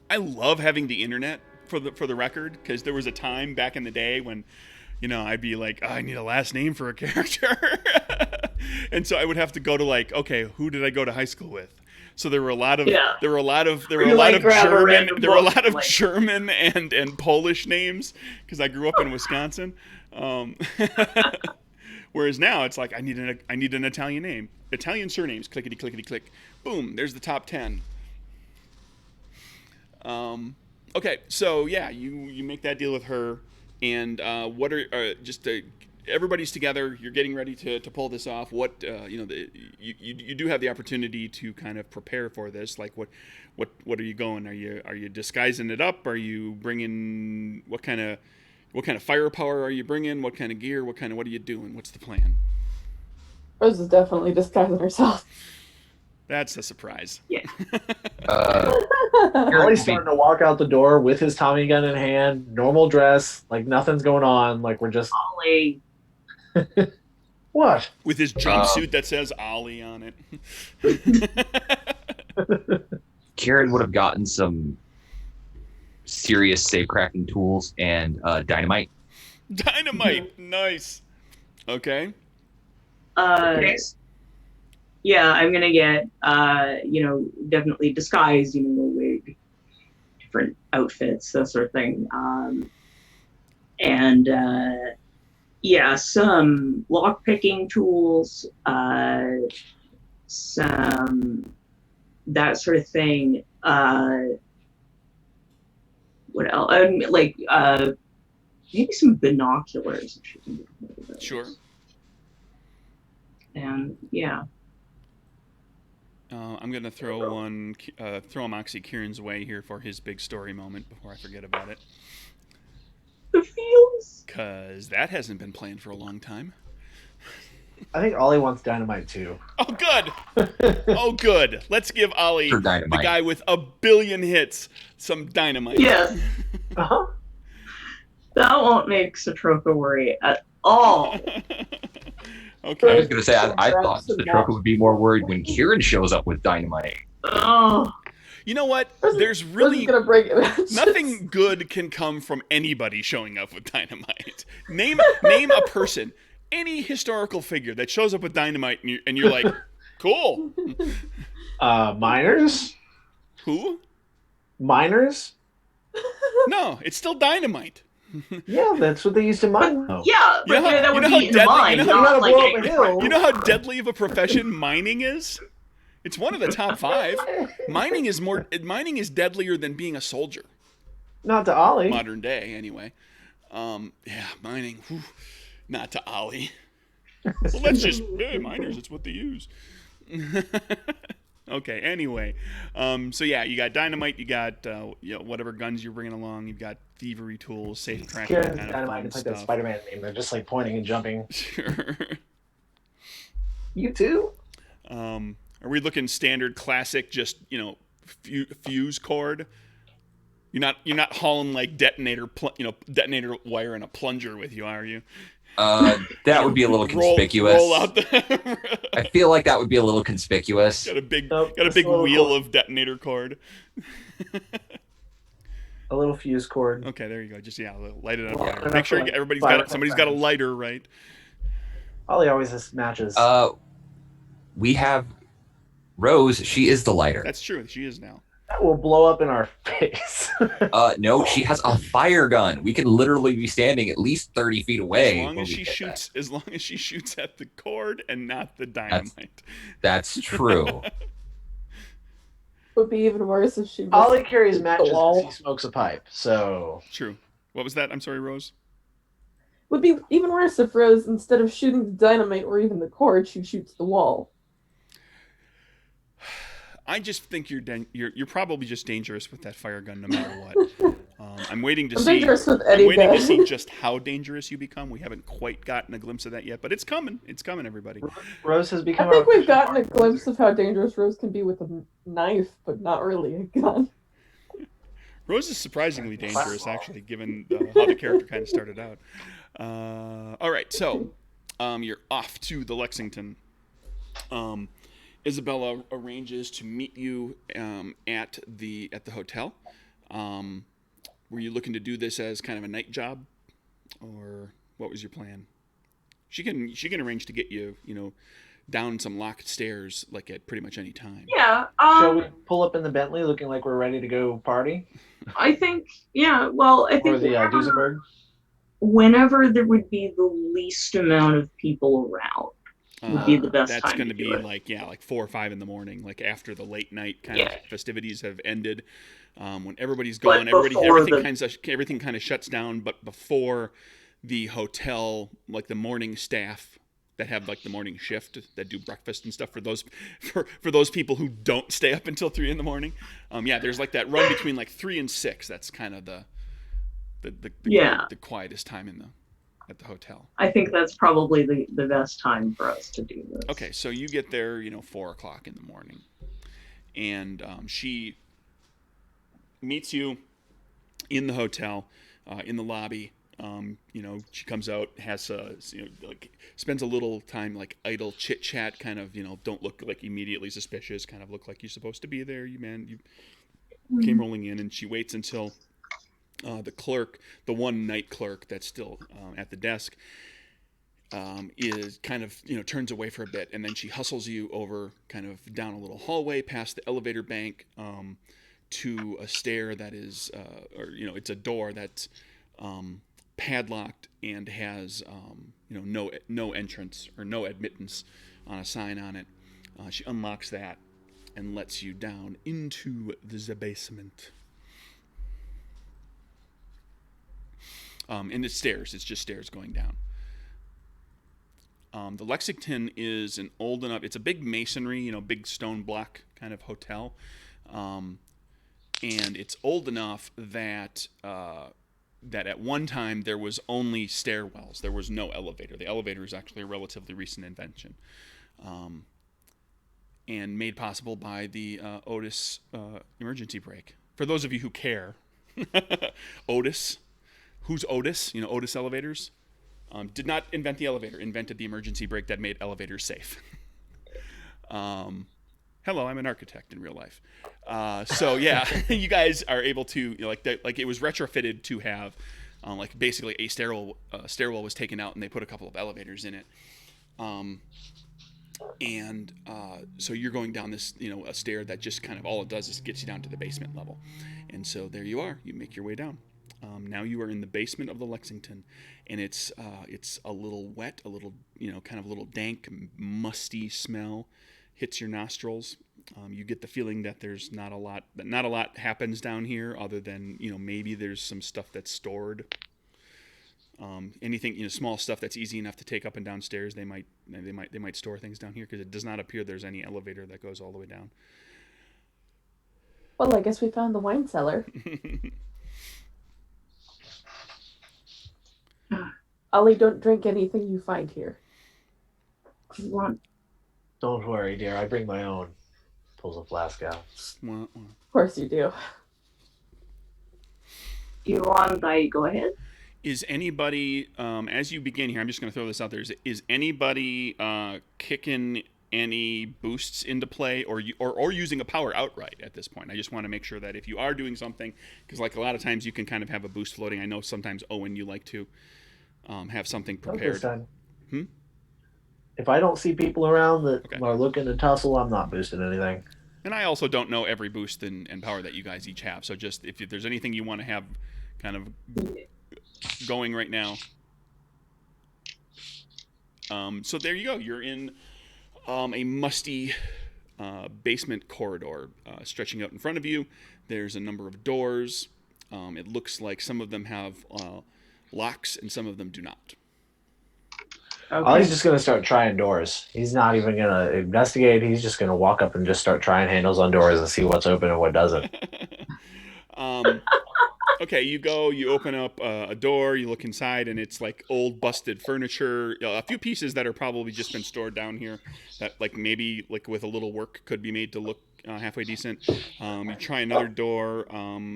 I love having the internet for the record, because there was a time back in the day when, I'd be like, oh, I need a last name for a character, and so I would have to go to like, okay, who did I go to high school with? So there were a lot of German and Polish names, because I grew up in Wisconsin. Whereas now it's like I need an Italian name, Italian surnames, clickety clickety click, boom, there's the top 10. Okay, so yeah, you make that deal with her, and what are everybody's together. You're getting ready to pull this off. What you do have the opportunity to kind of prepare for this. Like what are you going? Are you disguising it up? Are you bringing what kind of firepower are you bringing? What kind of gear? What are you doing? What's the plan? Rose is definitely disguising herself. That's a surprise. Yeah. Ollie's starting to walk out the door with his Tommy gun in hand, normal dress, like nothing's going on, like we're just. Ollie. What? With his jumpsuit that says Ollie on it. Kieran would have gotten some serious safe cracking tools and dynamite. Dynamite, nice. Okay. Yeah, I'm gonna get definitely disguise, wig, different outfits, that sort of thing. And some lock picking tools, some that sort of thing. What else? Maybe some binoculars. Sure. And yeah. I'm gonna throw a Moxie Kieran's way here for his big story moment before I forget about it. The feels. Cause that hasn't been planned for a long time. I think Ollie wants dynamite too. Oh good. Let's give Ollie, the guy with 1 billion hits, some dynamite. Yes. Uh-huh. That won't make Satroka worry at all. Okay. I was going to say, I thought Satroka would be more worried when Kieran shows up with dynamite. Oh. You know what? There's really gonna break it. Nothing good can come from anybody showing up with dynamite. Name a person, any historical figure that shows up with dynamite, and you're like, cool. Miners? Who? Miners? No, it's still dynamite. Yeah, that's what they used to mine. Though. Yeah, but that would be in the mine. You know how deadly of a profession mining is? It's one of the top 5. Mining is deadlier than being a soldier. Not to Ollie. Modern day, anyway. Mining. Whew, not to Ollie. Well, let's just miners. It's what they use. Okay. Anyway, so yeah, you got dynamite. You got whatever guns you're bringing along. You've got thievery tools, safe cracking. Dynamite. It's like that Spider-Man name. They're just like pointing and jumping. Sure. You too. Are we looking standard classic? Just fuse cord. You're not hauling like detonator wire and a plunger with you, are you? That would be a little conspicuous. Roll out I feel like that would be a little conspicuous. Got a big wheel of detonator cord. A little fuse cord. Okay, there you go. Just light it on fire. Make sure somebody's got a lighter, right? Ollie always has matches. We have Rose. She is the lighter. That's true. She is now. That will blow up in our face. No, she has a fire gun. We can literally be standing at least 30 feet away. As long as she shoots at the cord and not the dynamite. That's true. Would be even worse if she. Ollie carries matches because he smokes a pipe. So true. What was that? I'm sorry, Rose. Would be even worse if Rose, instead of shooting the dynamite or even the cord, she shoots the wall. I just think you're probably just dangerous with that fire gun, no matter what. I'm waiting to I'm see. dangerous with I'm any waiting to gun. see just how dangerous you become. We haven't quite gotten a glimpse of that yet, but it's coming. It's coming, everybody. Rose has I become. think we've gotten a glimpse of how dangerous Rose can be with a knife, but not really a gun. Rose is surprisingly dangerous, actually, given how the character kind of started out. All right, so you're off to the Lexington. Isabella arranges to meet you at the hotel. Were you looking to do this as kind of a night job, or what was your plan? She can arrange to get you, down some locked stairs like at pretty much any time. Yeah. Shall we pull up in the Bentley looking like we're ready to go party? I think. Yeah. Well, I think Or the Duesenberg? whenever there would be the least amount of people around would be the best That's time going to to do be it. like 4 or 5 in the morning, like after the late night kind of festivities have ended, when everybody's gone, everything kind of shuts down. But before the hotel, like the morning staff that have like the morning shift that do breakfast and stuff for those people who don't stay up until 3 in the morning. There's like that run between like 3 and 6. That's kind of the quietest time at the hotel. I think that's probably the best time for us to do this. Okay, so you get there, 4 o'clock in the morning, and she meets you in the hotel, in the lobby. She comes out, has spends a little time like idle chit chat, kind of, don't look like immediately suspicious, kind of look like you're supposed to be there. You came rolling in, and she waits until the clerk, the one night clerk that's still at the desk, is kind of turns away for a bit, and then she hustles you over, kind of down a little hallway past the elevator bank, to a stair that is, it's a door that's padlocked and has no entrance or no admittance on a sign on it. She unlocks that and lets you down into the basement. And it's stairs. It's just stairs going down. The Lexington is an old enough. It's a big masonry, big stone block kind of hotel, and it's old enough that that at one time there was only stairwells. There was no elevator. The elevator is actually a relatively recent invention, and made possible by the Otis emergency brake. For those of you who care, Otis. Who's Otis? Otis Elevators. Did not invent the elevator, invented the emergency brake that made elevators safe. Hello, I'm an architect in real life. You guys are able to, like it was retrofitted to have, basically a stairwell was taken out and they put a couple of elevators in it. So you're going down this, a stair that just kind of all it does is gets you down to the basement level. And so there you are. You make your way down. Now you are in the basement of the Lexington, and it's a little wet, a little kind of a little dank, musty smell hits your nostrils. You get the feeling that there's not a lot happens down here, other than maybe there's some stuff that's stored. Anything small stuff that's easy enough to take up and downstairs. They might store things down here, because it does not appear there's any elevator that goes all the way down. Well, I guess we found the wine cellar. Ollie, don't drink anything you find here. Don't worry, dear. I bring my own. Pulls a flask out. Of course you do. You want I go ahead? Is anybody, as you begin here, I'm just going to throw this out there, is anybody kicking any boosts into play, or using a power outright at this point? I just want to make sure that if you are doing something, because like a lot of times you can kind of have a boost floating. I know sometimes, Owen, you like to have something prepared. If I don't see people around that are looking to tussle, I'm not boosting anything. And I also don't know every boost and power that you guys each have. So just if there's anything you want to have kind of going right now. So there you go. You're in a musty basement corridor stretching out in front of you. There's a number of doors. It looks like some of them have locks and some of them do not. Okay. He's just gonna start trying doors. He's not even gonna investigate. He's just gonna walk up and just start trying handles on doors and see what's open and what doesn't. um, okay, you open up a door, you look inside, and it's like old, busted furniture. A few pieces that are probably just been stored down here that, like, maybe like with a little work could be made to look halfway decent. You try another door.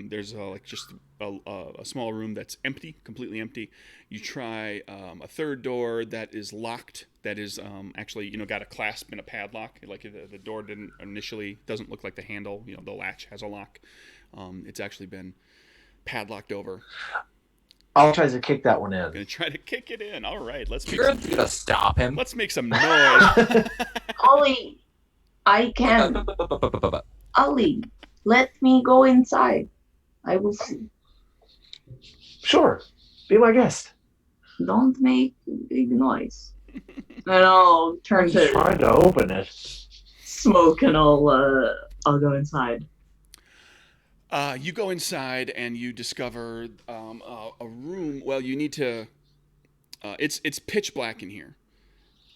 There's like just a small room that's empty, completely empty. You try a third door that is locked. That is actually got a clasp and a padlock. Like the door didn't initially doesn't look like the handle. The latch has a lock. It's actually been padlocked over. I'll try to kick that one Gonna in. try to kick it in. All right, You're gonna stop him. let's make some noise. Ollie, I can. Ollie, let me go inside. I will see. Sure, be my guest. Don't make big noise. And I'll turn I'm just to trying to open it. Smoke, and I'll go inside. You go inside and you discover a room. Well, you need to. It's pitch black in here.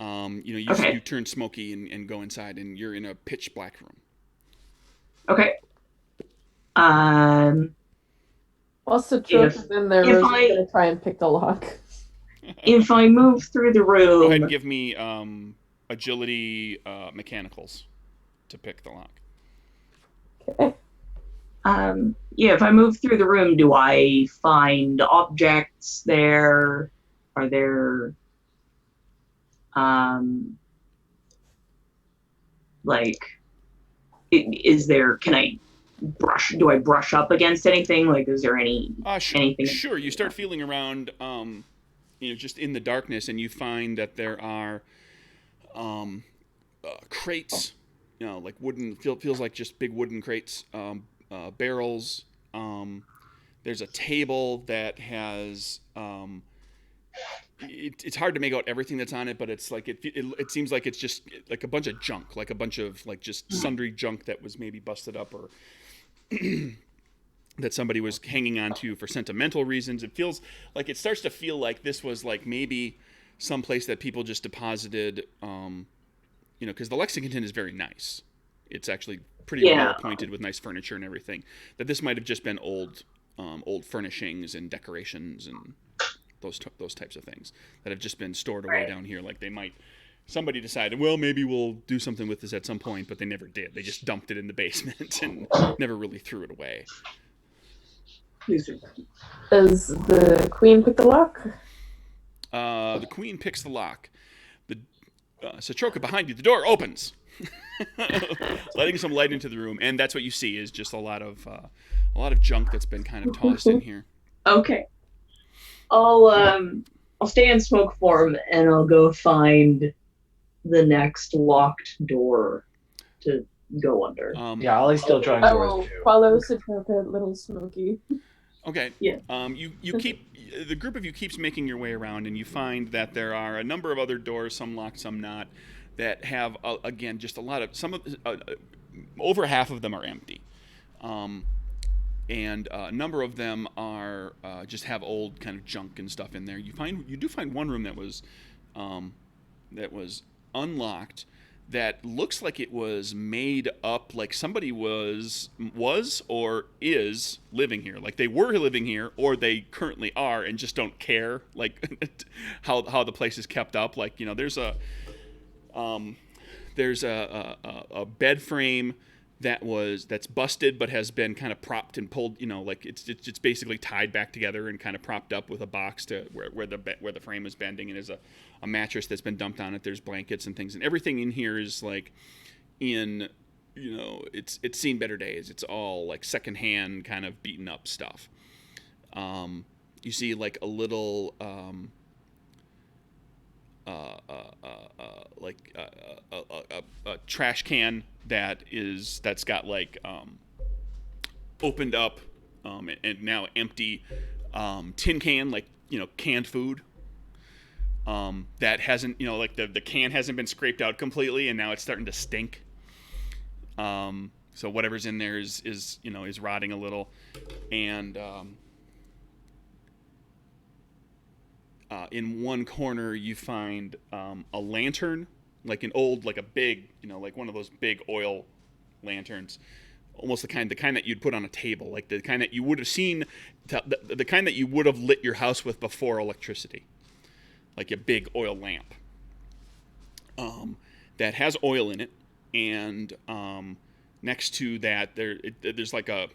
Okay. You turn smoky and go inside, and you're in a pitch black room. Okay. While Satroka's in there, if Rosie's I- gonna try and pick the lock. If I move through the room, Go ahead and give me agility mechanicals to pick the lock. Okay. if I move through the room, do I find objects there? Are there, like, is there? Can I brush? Do I brush up against anything? Like, is there anything? Sure. You start feeling around, just in the darkness, and you find that there are crates, like wooden. Feels like just big wooden crates, barrels. There's a table that has. It's hard to make out everything that's on it, but it's like it seems like it's just like a bunch of junk, like a bunch of like just sundry junk that was maybe busted up or that somebody was hanging on to for sentimental reasons. It feels like it starts to feel like this was like maybe some place that people just deposited, because the Lexington is very nice. It's actually pretty well appointed with nice furniture and everything. That this might have just been old furnishings and decorations and those types of things that have just been stored away down here. Like somebody decided, well, maybe we'll do something with this at some point, but they never did. They just dumped it in the basement and never really threw it away. Does the queen pick the lock? The queen picks the lock. The Satroka behind you, the door opens, letting some light into the room, and that's what you see is just a lot of junk that's been kind of tossed in here. Okay. I'll stay in smoke form and I'll go find the next locked door to go under. Yeah, Ollie's still trying I doors will too. follow Satroka, little Smoky. Okay. Yeah. You keep the group of you keeps making your way around, and you find that there are a number of other doors, some locked, some not, that have again just a lot of over half of them are empty, and a number of them are just have old kind of junk and stuff in there. You do find one room that was unlocked. That looks like it was made up, like somebody was or is living here. Like they were living here, or they currently are and just don't care, like how the place is kept up. Like there's a bed frame that's busted but has been kind of propped and pulled. Like it's basically tied back together and kind of propped up with a box to where the frame is bending, and there's a mattress that's been dumped on it. There's blankets and things, and everything in here is like it's seen better days. It's all like secondhand kind of beaten up stuff. You see like a little a trash can that's got like opened up and now empty tin can, like canned food that hasn't like the can hasn't been scraped out completely, and now it's starting to stink. So whatever's in there is rotting a little, and in one corner you find a lantern, like a big, like one of those big oil lanterns, almost the kind that you'd put on a table, like the kind that you would have seen, the kind that you would have lit your house with before electricity, like a big oil lamp that has oil in it, and next to that there's like a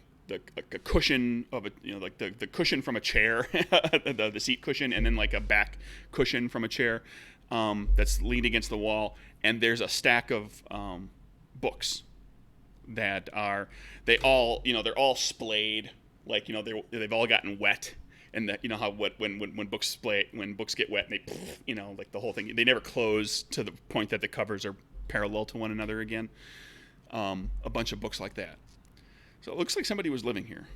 cushion of a, like the cushion from a chair, the seat cushion, and then like a back cushion from a chair that's leaned against the wall, and there's a stack of books that are they're all splayed, like they've all gotten wet, and that how when books get wet and they like the whole thing, they never close to the point that the covers are parallel to one another again. A bunch of books like that. So it looks like somebody was living here.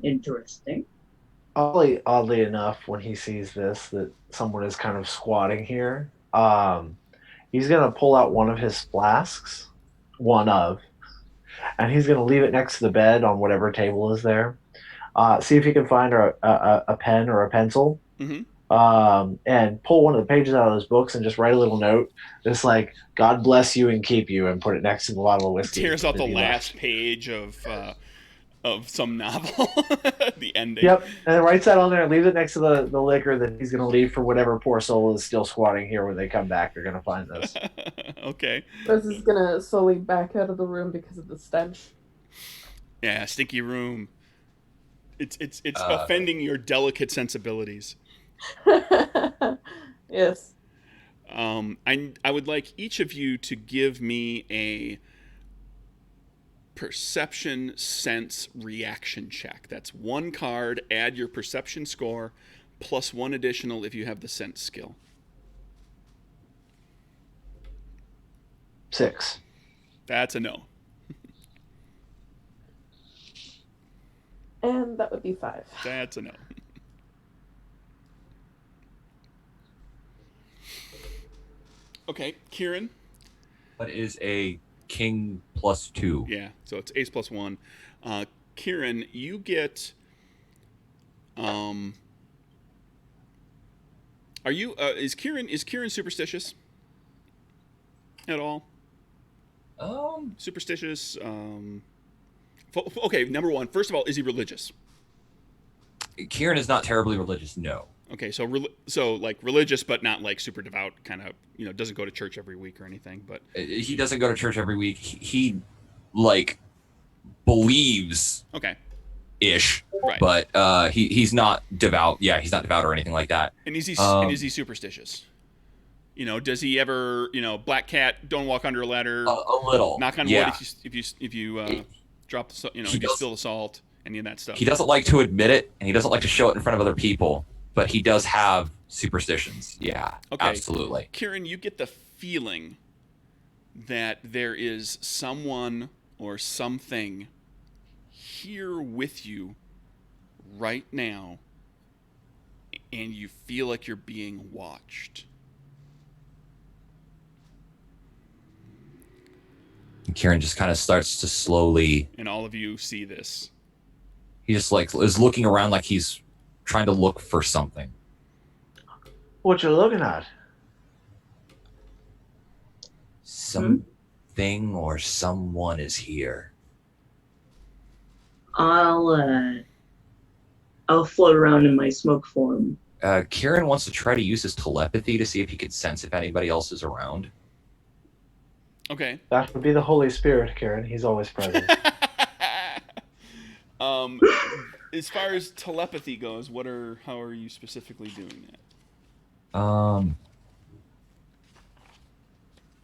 Interesting. Ollie, oddly enough, when he sees this, that someone is kind of squatting here, he's going to pull out one of his flasks, and he's going to leave it next to the bed on whatever table is there. See if he can find a pen or a pencil, and pull one of the pages out of those books and just write a little note, just like, God bless you and keep you, and put it next to the bottle of whiskey. Tears out the last page of some novel, the ending. Yep, and then writes that on there and leaves it next to the liquor that he's going to leave for whatever poor soul is still squatting here when they come back. They're going to find this. Okay. Rose is going to slowly back out of the room because of the stench. Yeah, stinky room. It's offending your delicate sensibilities. Yes. I would like each of you to give me a perception sense reaction check. That's one card. Add your perception score plus one additional if you have the sense skill. 6. That's a no. And that would be 5. That's a no. Okay, Kieran. What is a king plus 2? Yeah, so it's ace plus 1. Kieran, you get. Are you? Is Kieran superstitious at all? Superstitious. Okay, number one. First of all, is he religious? Kieran is not terribly religious. No. Okay, so like religious, but not like super devout. Kind of, doesn't go to church every week or anything. But he doesn't go to church every week. He like believes. Okay. Ish. Right. But he's not devout. Yeah, he's not devout or anything like that. And is he superstitious? Does he ever, black cat, don't walk under a ladder? A little. Knock on wood if you drop the, if you spill the salt, any of that stuff. He doesn't like to admit it, and he doesn't like to show it in front of other people. But he does have superstitions. Yeah, okay. Absolutely. Kieran, you get the feeling that there is someone or something here with you right now, and you feel like you're being watched. And Kieran just kind of starts to slowly... And all of you see this. He just is looking around like he's trying to look for something. What you looking at? Something or someone is here. I'll float around in my smoke form. Kieran wants to try to use his telepathy to see if he can sense if anybody else is around. Okay. That would be the Holy Spirit, Kieran. He's always present. As far as telepathy goes, how are you specifically doing that?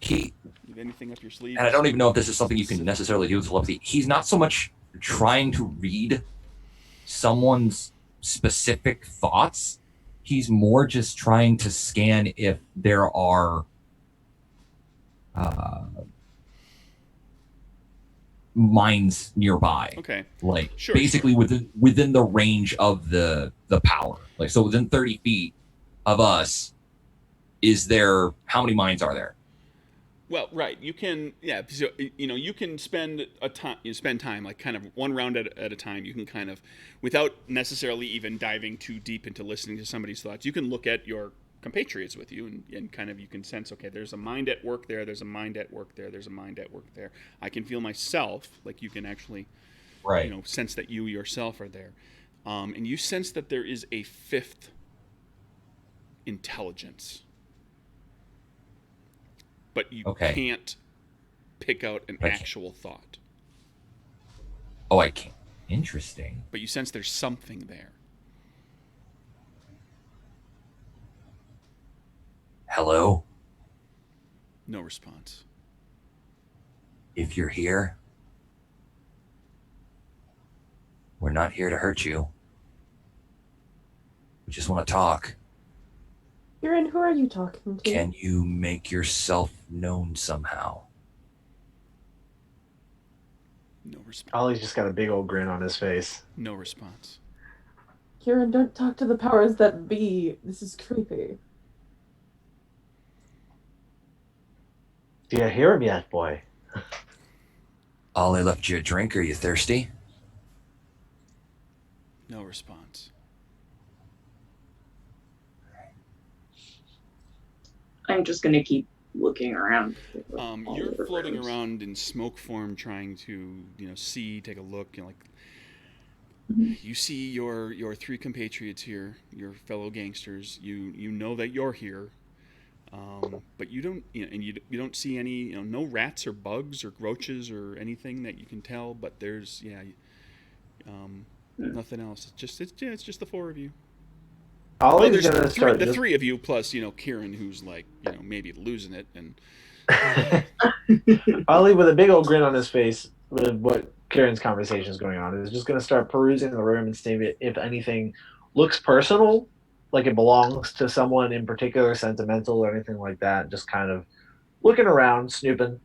You have anything up your sleeve? And I don't even know if this is something you can necessarily do with telepathy. He's not so much trying to read someone's specific thoughts. He's more just trying to scan if there are minds nearby. Okay. Like basically within the range of the power. Like so within 30 feet of us, how many minds are there? Well, right. You can, yeah. So, you can spend spend time like kind of one round at a time. You can kind of, without necessarily even diving too deep into listening to somebody's thoughts. You can look at your compatriots with you and kind of you can sense, okay, there's a mind at work there. There's a mind at work there. There's a mind at work there. I can feel myself. Like you can actually, Right. sense that you yourself are there, and you sense that there is a fifth intelligence, but you Okay. can't pick out an Okay. actual thought. Oh, I can't. Interesting. But you sense there's something there. Hello? No response. If you're here, we're not here to hurt you. We just want to talk. Kieran, who are you talking to? Can you make yourself known somehow? No response. Ollie's just got a big old grin on his face. No response. Kieran, don't talk to the powers that be. This is creepy. Do you hear him yet, boy? Ollie left you a drink. Are you thirsty? No response. I'm just gonna keep looking around. You're floating around in smoke form, trying to, see, take a look. You see your three compatriots here, your fellow gangsters. You know that you're here, but you don't, and you don't see any, no rats or bugs or roaches or anything that you can tell. But there's, nothing else. It's just the four of you. Ollie's there's gonna start the three of you plus, Kieran, who's like, maybe losing it, and Ollie, with a big old grin on his face, with what Kieran's conversation is going on, is just going to start perusing the room and see if anything looks personal, like it belongs to someone in particular, sentimental or anything like that. Just kind of looking around, snooping.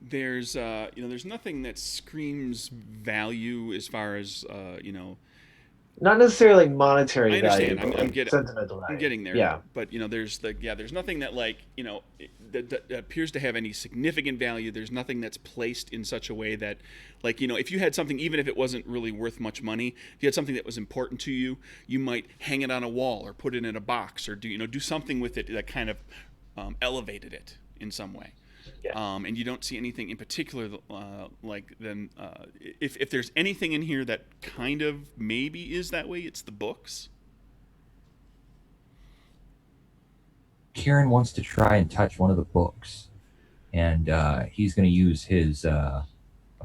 There's nothing that screams value as far as Not necessarily like monetary I understand. value, but like sentimental value. I'm getting there. Yeah. But there's nothing that that appears to have any significant value. There's nothing that's placed in such a way that, if you had something, even if it wasn't really worth much money, if you had something that was important to you, you might hang it on a wall or put it in a box or do something with it that kind of elevated it in some way. Yeah. And you don't see anything in particular if there's anything in here that kind of maybe is that way, it's the books. Kieran wants to try and touch one of the books, and he's going to use his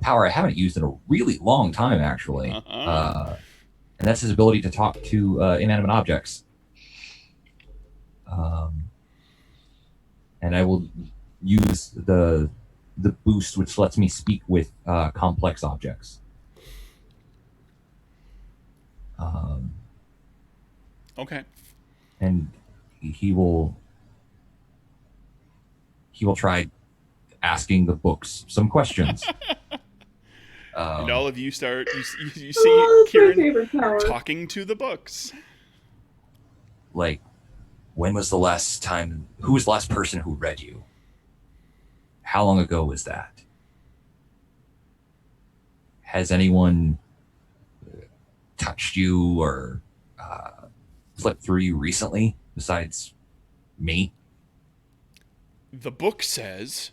power I haven't used in a really long time, actually. And that's his ability to talk to inanimate objects. And I will use the boost, which lets me speak with complex objects. Okay. And he will try asking the books some questions. And all of you start. You see Oh, that's my Kieran favorite power. talking to the books. Like, when was the last time? Who was the last person who read you? How long ago was that? Has anyone touched you or flipped through you recently besides me? The book says,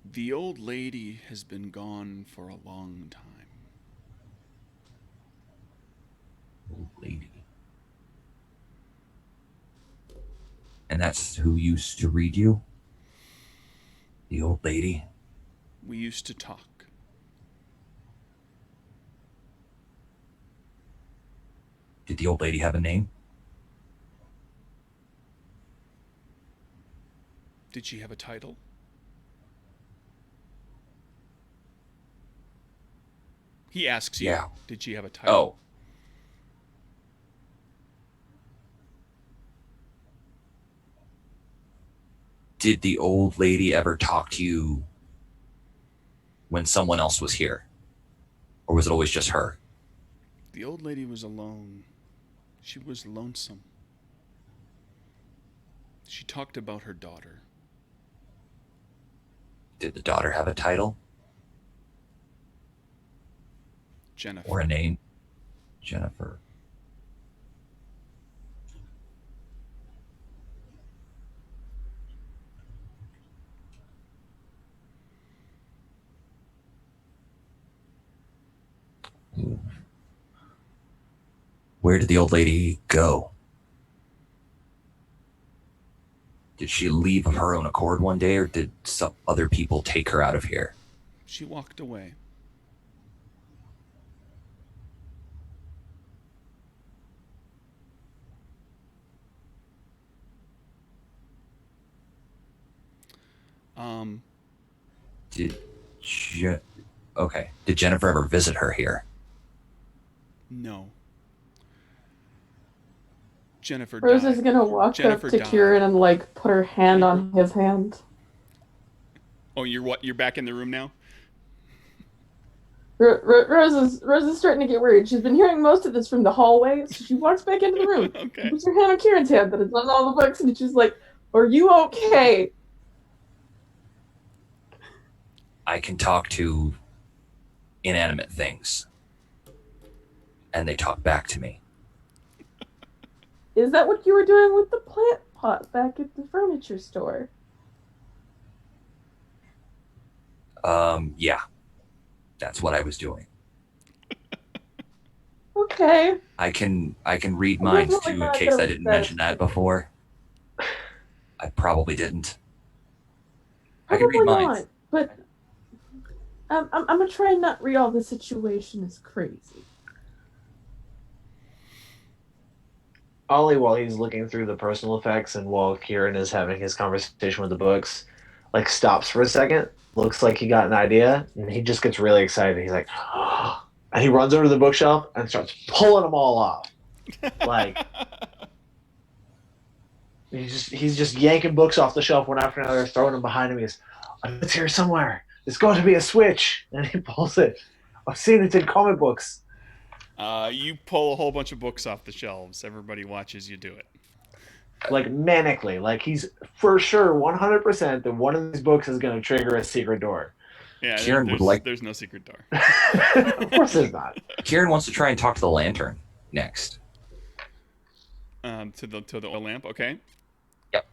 the old lady has been gone for a long time. Old lady. And that's who used to read you? The old lady? We used to talk. Did the old lady have a name? Did she have a title? He asks you, Yeah. Did she have a title? Oh. Did the old lady ever talk to you when someone else was here? Or was it always just her? The old lady was alone. She was lonesome. She talked about her daughter. Did the daughter have a title Jennifer. or a name? Jennifer. Where did the old lady go? Did she leave of her own accord one day, or did some other people take her out of here? She walked away. Did okay? Did Jennifer ever visit her here? No. Jennifer Rose died. is gonna walk Jennifer up to died. Kieran and like put her hand on his hand. Oh, you're what? You're back in the room now? Rose is starting to get worried. She's been hearing most of this from the hallway, so she walks back into the room. Okay. Puts her hand on Kieran's hand that is on all the books, and she's like, "Are you okay?" I can talk to inanimate things, and they talk back to me. Is that what you were doing with the plant pot back at the furniture store? Yeah, that's what I was doing. Okay. I can read minds too, in case I didn't mention that before. I probably didn't. I can read minds. Not, but I'm gonna try and not read all the situation as crazy. Ollie, while he's looking through the personal effects and while Kieran is having his conversation with the books, like stops for a second, looks like he got an idea, and he just gets really excited. He's like, and he runs over to the bookshelf and starts pulling them all off. Like he's just yanking books off the shelf one after another, throwing them behind him. He goes, "It's here somewhere. There's got to be a switch," and he pulls it. I've seen it in comic books. You pull a whole bunch of books off the shelves. Everybody watches you do it. Like manically, like he's for sure 100% that one of these books is going to trigger a secret door. Yeah, Kieran would like. There's no secret door. Of course, there's not. Kieran wants to try and talk to the lantern next. To the oil lamp. Okay. Yep.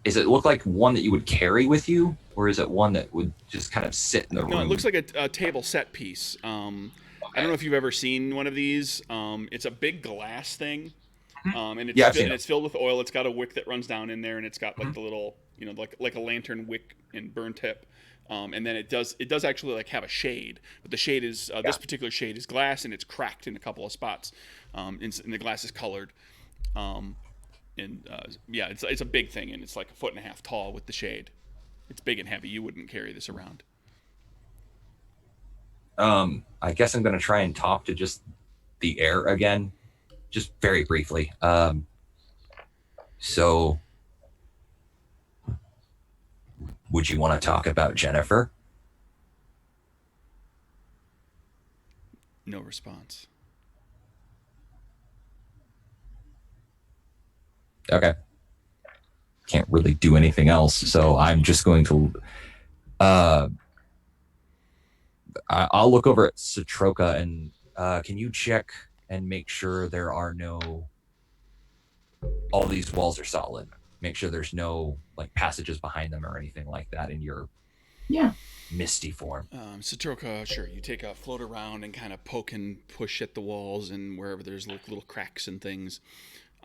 Does it look like one that you would carry with you, or is it one that would just kind of sit in the room? No, it looks like a table set piece. I don't know if you've ever seen one of these. It's a big glass thing, and it's filled with oil. It's got a wick that runs down in there, and it's got like the little, like a lantern wick and burn tip. And then it does actually like have a shade, but the shade is this particular shade is glass, and it's cracked in a couple of spots, and the glass is colored. It's a big thing, and it's like 1.5 feet tall with the shade. It's big and heavy. You wouldn't carry this around. I guess I'm going to try and talk to just the air again, just very briefly. So, would you want to talk about Jennifer? No response. Okay. Can't really do anything else, so I'm just going to... I'll look over at Satroka and can you check and make sure there are all these walls are solid. Make sure there's no like passages behind them or anything like that in your misty form. Satroka, sure. You take a float around and kind of poke and push at the walls and wherever there's little cracks and things.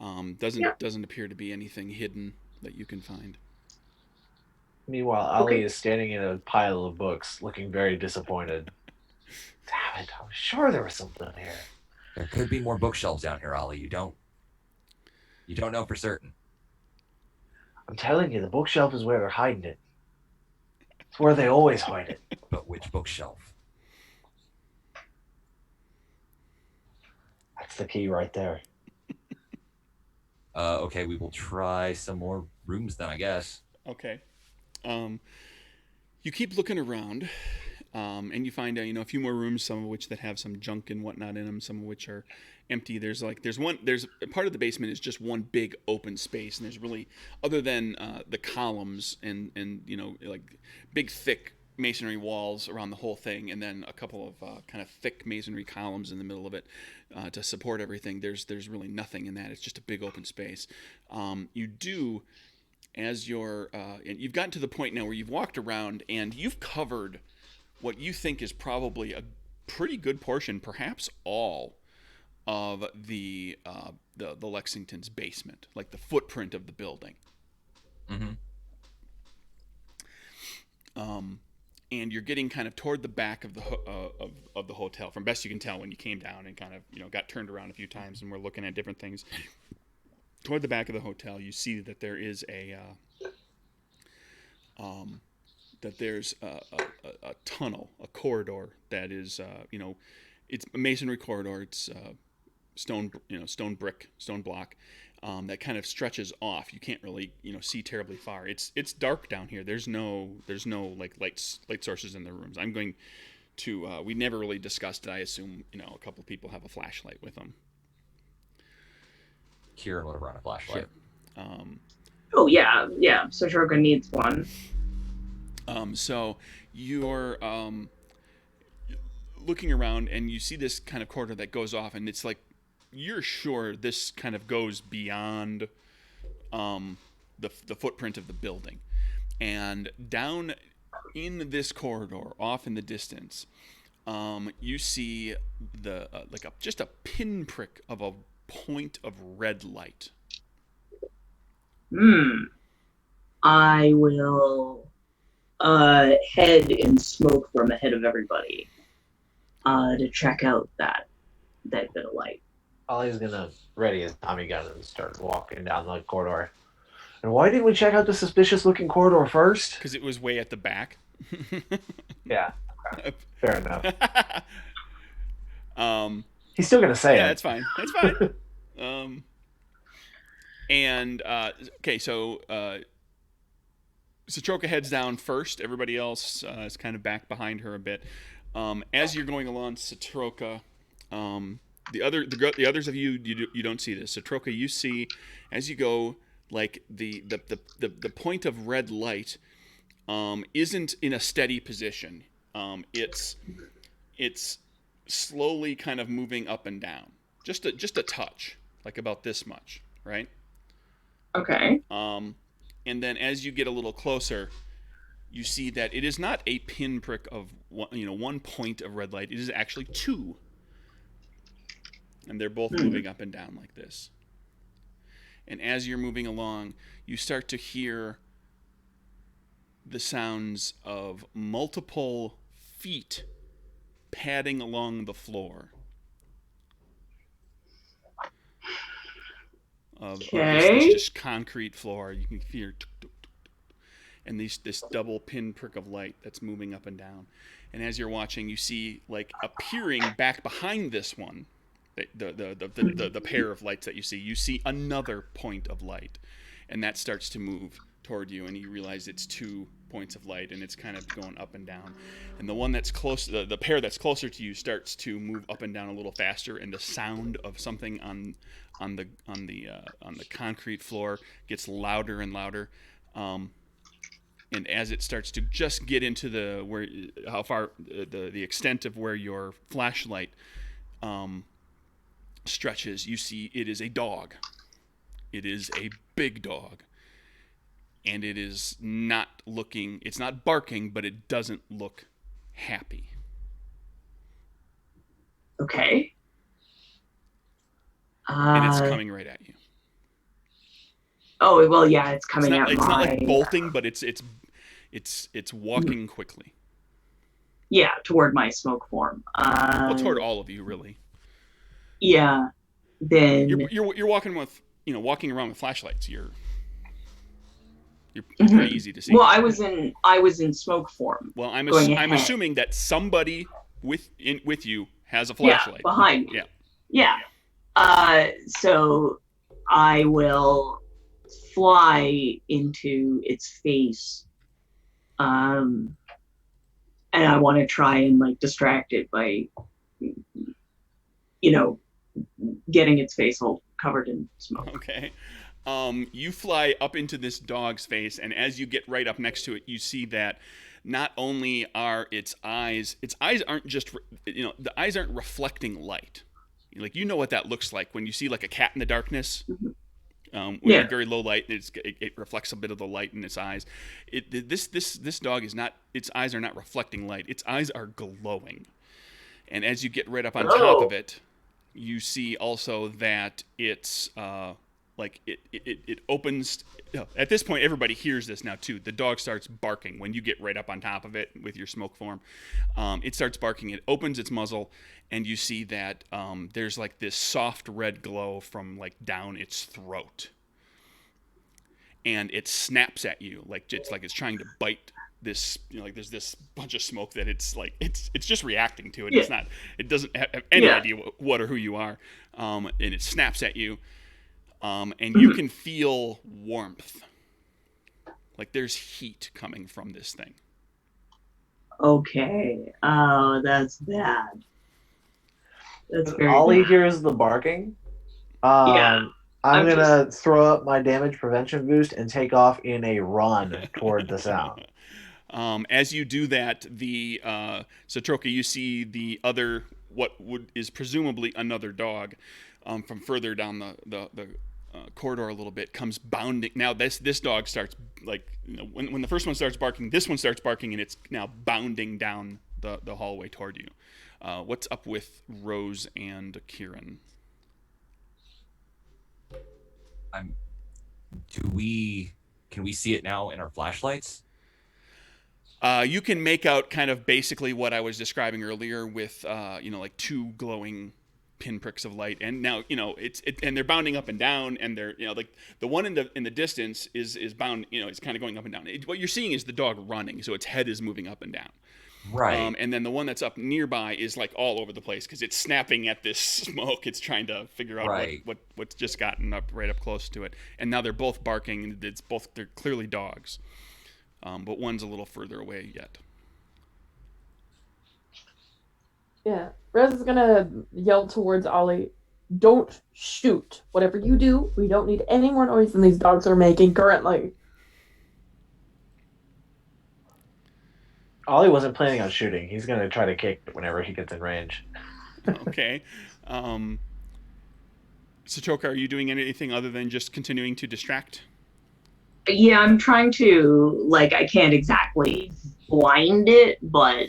Doesn't appear to be anything hidden that you can find. Meanwhile, Ali is standing in a pile of books, looking very disappointed. Damn it! I was sure there was something here. There could be more bookshelves down here, Ali. You don't know for certain. I'm telling you, the bookshelf is where they're hiding it. It's where they always hide it. But which bookshelf? That's the key right there. Okay, we will try some more rooms then, I guess. Okay. You keep looking around, And you find a few more rooms, some of which that have some junk and whatnot in them, some of which are empty. There's part of the basement is just one big open space, and there's really, other than the columns and like big thick masonry walls around the whole thing, and then a couple of kind of thick masonry columns in the middle of it to support everything. There's really nothing in that. It's just a big open space. You do, as and you've gotten to the point now where you've walked around and you've covered what you think is probably a pretty good portion, perhaps all, of the Lexington's basement, like the footprint of the building. Mm-hmm. And you're getting kind of toward the back of the hotel, from best you can tell when you came down and kind of got turned around a few times and we're looking at different things. Toward the back of the hotel, you see that there is a tunnel, a corridor that is it's a masonry corridor. It's stone block that kind of stretches off. You can't really see terribly far. It's dark down here. There's no like light sources in the rooms. I'm going to we never really discussed it. I assume a couple of people have a flashlight with them. Kieran would have run a flashlight. Oh yeah. Sotroka needs one. So you're looking around and you see this kind of corridor that goes off, and it's like you're sure this kind of goes beyond the footprint of the building, and down in this corridor, off in the distance, you see just a pinprick of a point of red light. I will head and smoke from ahead of everybody to check out that bit of light. Ollie's gonna ready his Tommy gun and start walking down the corridor. And why didn't we check out the suspicious-looking corridor first? Because it was way at the back. Yeah, fair enough. He's still gonna say it. Yeah, that's fine. That's fine. Okay, so Sotroka heads down first. Everybody else is kind of back behind her a bit. As you're going along, Sotroka, the others of you don't see this. Sotroka, you see as you go, like the point of red light isn't in a steady position. It's slowly kind of moving up and down, just a touch, like about this much, right? Okay. And then as you get a little closer, you see that it is not a pinprick of one point of red light. It is actually two, and they're both moving up and down like this. And as you're moving along, you start to hear the sounds of multiple feet padding along the floor. Of this just concrete floor. You can hear and this double pinprick of light that's moving up and down. And as you're watching, you see, like, appearing back behind this one, the pair of lights that you see another point of light, and that starts to move toward you, and you realize it's 2 points of light, and it's kind of going up and down. And the one that's close, the pair that's closer to you, starts to move up and down a little faster, and the sound of something on the concrete floor gets louder and louder. And as it starts to just get into the extent of where your flashlight stretches, you see it is a dog. It is a big dog. And it is it's not barking, but it doesn't look happy. Okay. And it's coming right at you. Oh, well, yeah, it's coming at It's not like bolting, but it's walking quickly. Yeah, toward my smoke form. Well, toward all of you, really. Yeah. Then you're walking around with flashlights. You're pretty easy to see. Well, I was in smoke form. Well, I'm assuming that somebody with you has a flashlight. Yeah, behind me. Yeah. Yeah. So I will fly into its face, and I want to try and like distract it by, you know, getting its face all covered in smoke. Okay. You fly up into this dog's face, and as you get right up next to it, you see that not only are its eyes aren't just, the eyes aren't reflecting light. Like, you know what that looks like when you see like a cat in the darkness. When Yeah. in very low light, it reflects a bit of the light in its eyes. This dog is not. Its eyes are not reflecting light. Its eyes are glowing. And as you get right up on top of Oh. it, you see also that it's like it opens. At this point, everybody hears this now too. The dog starts barking when you get right up on top of it with your smoke form. It starts barking. It opens its muzzle, and you see that there's like this soft red glow from like down its throat, and it snaps at you like it's trying to bite this, like there's this bunch of smoke that it's just reacting to it. Yeah. It doesn't have any Yeah. idea what or who you are, and it snaps at you, and you can feel warmth, like there's heat coming from this thing. Okay. Oh, that's bad. That's very Ollie bad. hears the barking. Yeah. I'm I'm gonna throw up my damage prevention boost and take off in a run toward the sound. As you do that, the Satroka, you see the other, what is presumably another dog, from further down the corridor a little bit, comes bounding. Now this dog starts, like, when the first one starts barking, this one starts barking, and it's now bounding down the hallway toward you. What's up with Rose and Kieran? Can we see it now in our flashlights? You can make out kind of basically what I was describing earlier with, like two glowing pinpricks of light, and now and they're bounding up and down, and they're, like the one in the distance is bound, it's kind of going up and down. What you're seeing is the dog running, so its head is moving up and down. Right. And then the one that's up nearby is like all over the place because it's snapping at this smoke. It's trying to figure out Right. what's just gotten right up close to it, and now they're both barking. And they're clearly dogs, but one's a little further away yet. Yeah. Rez is gonna yell towards Ollie, don't shoot. Whatever you do, we don't need any more noise than these dogs are making currently. Ollie wasn't planning on shooting. He's gonna try to kick it whenever he gets in range. Okay. Sachoka, are you doing anything other than just continuing to distract? Yeah, I'm trying to, like, I can't exactly blind it, but,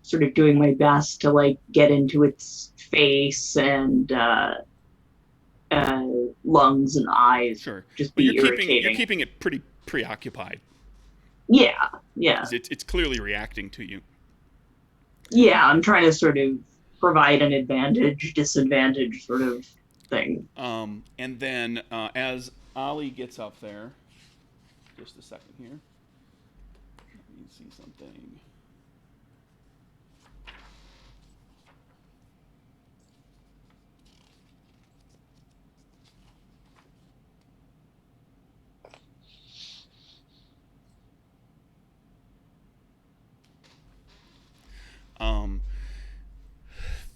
sort of doing my best to, like, get into its face and lungs and eyes. Sure. Just But be you're irritating. keeping it pretty preoccupied. Yeah, yeah. 'Cause it's clearly reacting to you. Yeah, I'm trying to sort of provide an advantage, disadvantage sort of thing. And then as Ollie gets up there, just a second here. Let me see something.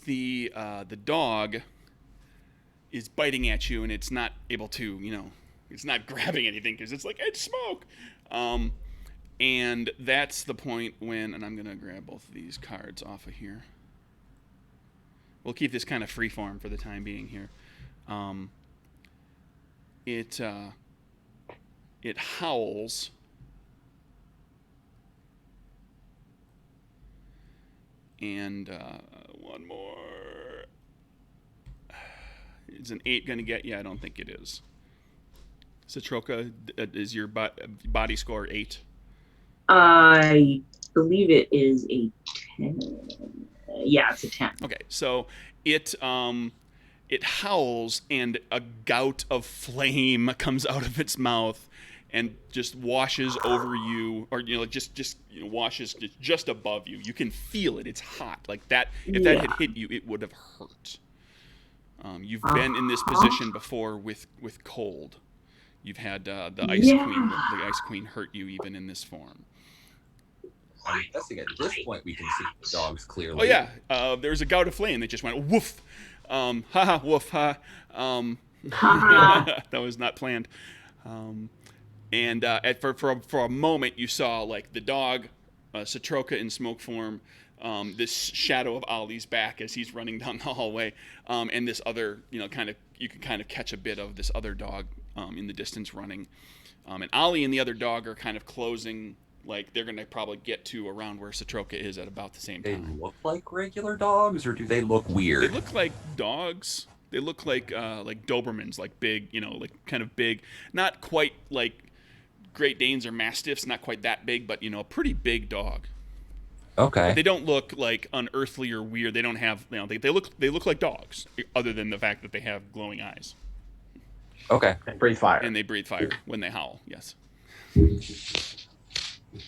The dog is biting at you, and it's not able to, it's not grabbing anything because it's like, it's smoke. And that's the point when, and I'm gonna grab both of these cards off of here. We'll keep this kind of free form for the time being here. It howls. And one more. Is an 8 going to get you? I don't think it is. Satroka, is your body score 8? I believe it is a 10. Yeah, it's a 10. Okay, so it howls, and a gout of flame comes out of its mouth and just washes over you, or just washes just above you. You can feel it. It's hot. Like that. If that had hit you, it would have hurt. You've been in this position before with cold. You've had the ice queen. The ice queen hurt you even in this form. I'm guessing at this point we can see the dogs clearly. Oh yeah, there was a gout of flame that just went woof. Ha woof ha. That was not planned. And for a moment, you saw like the dog, Satroka in smoke form, this shadow of Ollie's back as he's running down the hallway, and this other, you can kind of catch a bit of this other dog in the distance running, and Ollie and the other dog are kind of closing. Like they're gonna probably get to around where Satroka is at about the same They time. look like regular dogs, or do they look weird? They look like dogs. They look like Dobermans, like big, like kind of big, not quite like Great Danes or Mastiffs, not quite that big, but a pretty big dog. Okay. But they don't look like unearthly or weird. They don't have, they look like dogs, other than the fact that they have glowing eyes. Okay. And breathe fire. And they breathe fire when they howl. Yes.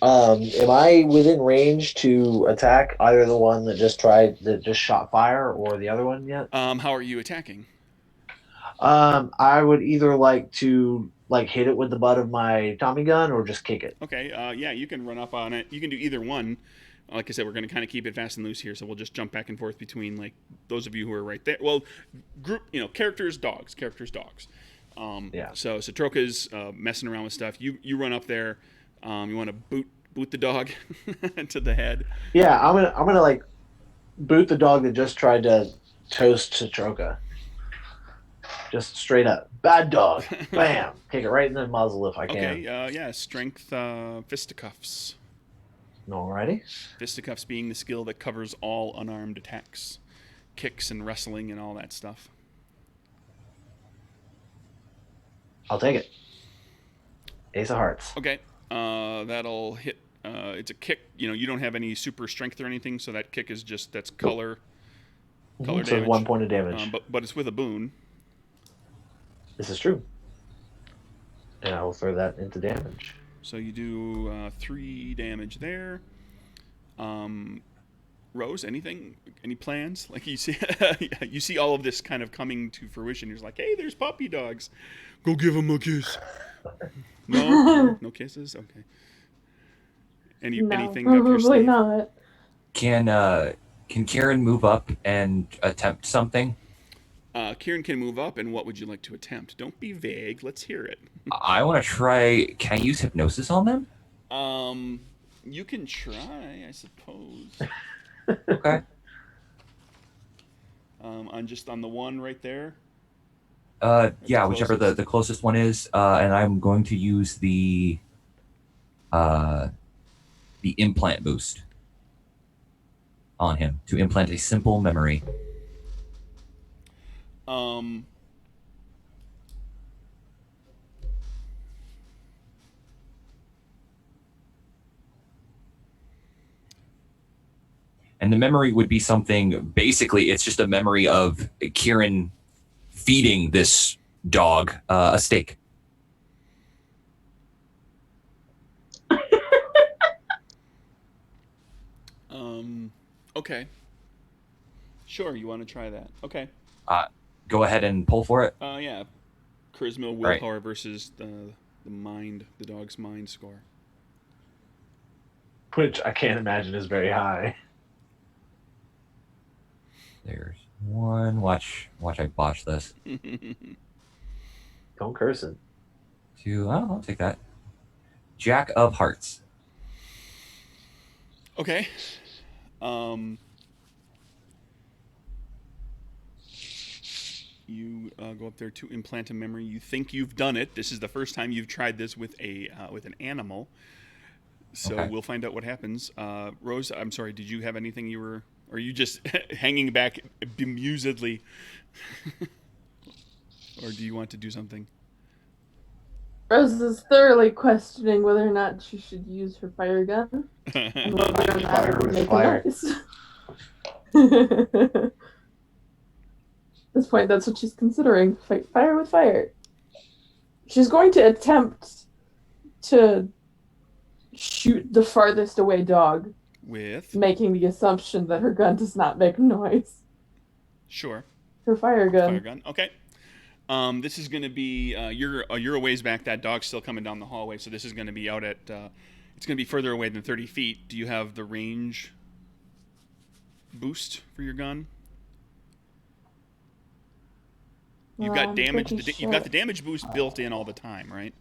Am I within range to attack either the one that just shot fire or the other one yet? How are you attacking? I would either like to hit it with the butt of my Tommy gun or just kick it. Okay. Yeah, you can run up on it. You can do either one. Like I said, we're going to kind of keep it fast and loose here, so we'll just jump back and forth between like those of you who are right there. Well, group, characters, dogs. Yeah. So Satroka's messing around with stuff. You run up there. You want to boot the dog to the head. Yeah, I'm gonna like boot the dog that just tried to toast Satroka. Just straight up, bad dog. Bam! Kick it right in the muzzle if I can. Okay. Yeah. Strength fisticuffs. Alrighty. Fisticuffs being the skill that covers all unarmed attacks, kicks and wrestling and all that stuff. I'll take it. Ace of Hearts. Okay. That'll hit. It's a kick. You don't have any super strength or anything, so that kick is that's color. Color So damage. 1 point of damage. But it's with a boon. This is true. And I will throw that into damage. So you do 3 damage there. Rose, anything? Any plans? Like you see all of this kind of coming to fruition. You're just like, hey, there's puppy dogs. Go give them a kiss. No kisses. Okay. Anything up your probably sleeve? not. Can Kieran move up and attempt something? Kieran can move up, and what would you like to attempt? Don't be vague. Let's hear it. I want to try. Can I use hypnosis on them? You can try, I suppose. Okay. On the one right there. Yeah, whichever the closest one is, and I'm going to use the implant boost on him to implant a simple memory. And the memory would be something, basically, it's just a memory of Kieran feeding this dog a steak. Okay. Sure, you want to try that. Okay. Go ahead and pull for it. Yeah. Charisma, willpower versus the dog's mind score. Which I can't imagine is very high. There's one. Watch I botch this. Don't curse it. 2. Oh, I'll take that. Jack of Hearts. Okay. You go up there to implant a memory. You think you've done it. This is the first time you've tried this with an animal. So Okay. we'll find out what happens. Rose, I'm sorry. Did you have anything you were? Or are you just hanging back bemusedly? Or do you want to do something? Rose is thoroughly questioning whether or not she should use her fire gun. And whether or not Fire it would with make fire. a noise. At this point, that's what she's considering. Fight fire with fire. She's going to attempt to shoot the farthest away dog, With? making the assumption that her gun does not make noise. Sure. Her fire gun. Fire gun. Okay. This is going to be you're a ways back. That dog's still coming down the hallway, so this is going to be out at it's going to be further away than 30 feet. Do you have the range boost for your gun? You've got damage. You've got the damage boost built in all the time, right?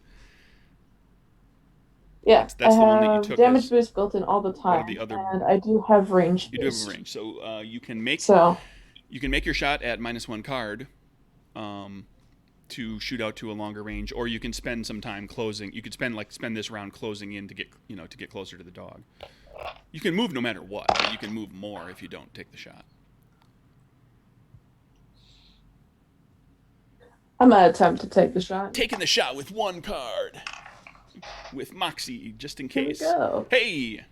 Yeah, That's I the one that you have took damage as boost built in all the one of time, the other. and I do have range You do have boost. a range, so you can make So your shot at -1 card, to shoot out to a longer range, or you can spend some time closing. You could spend this round closing in to get closer to the dog. You can move no matter what, but you can move more if you don't take the shot. I'm gonna attempt to take the shot. Taking the shot with 1 card, with Moxie, just in Here we case. go. Hey,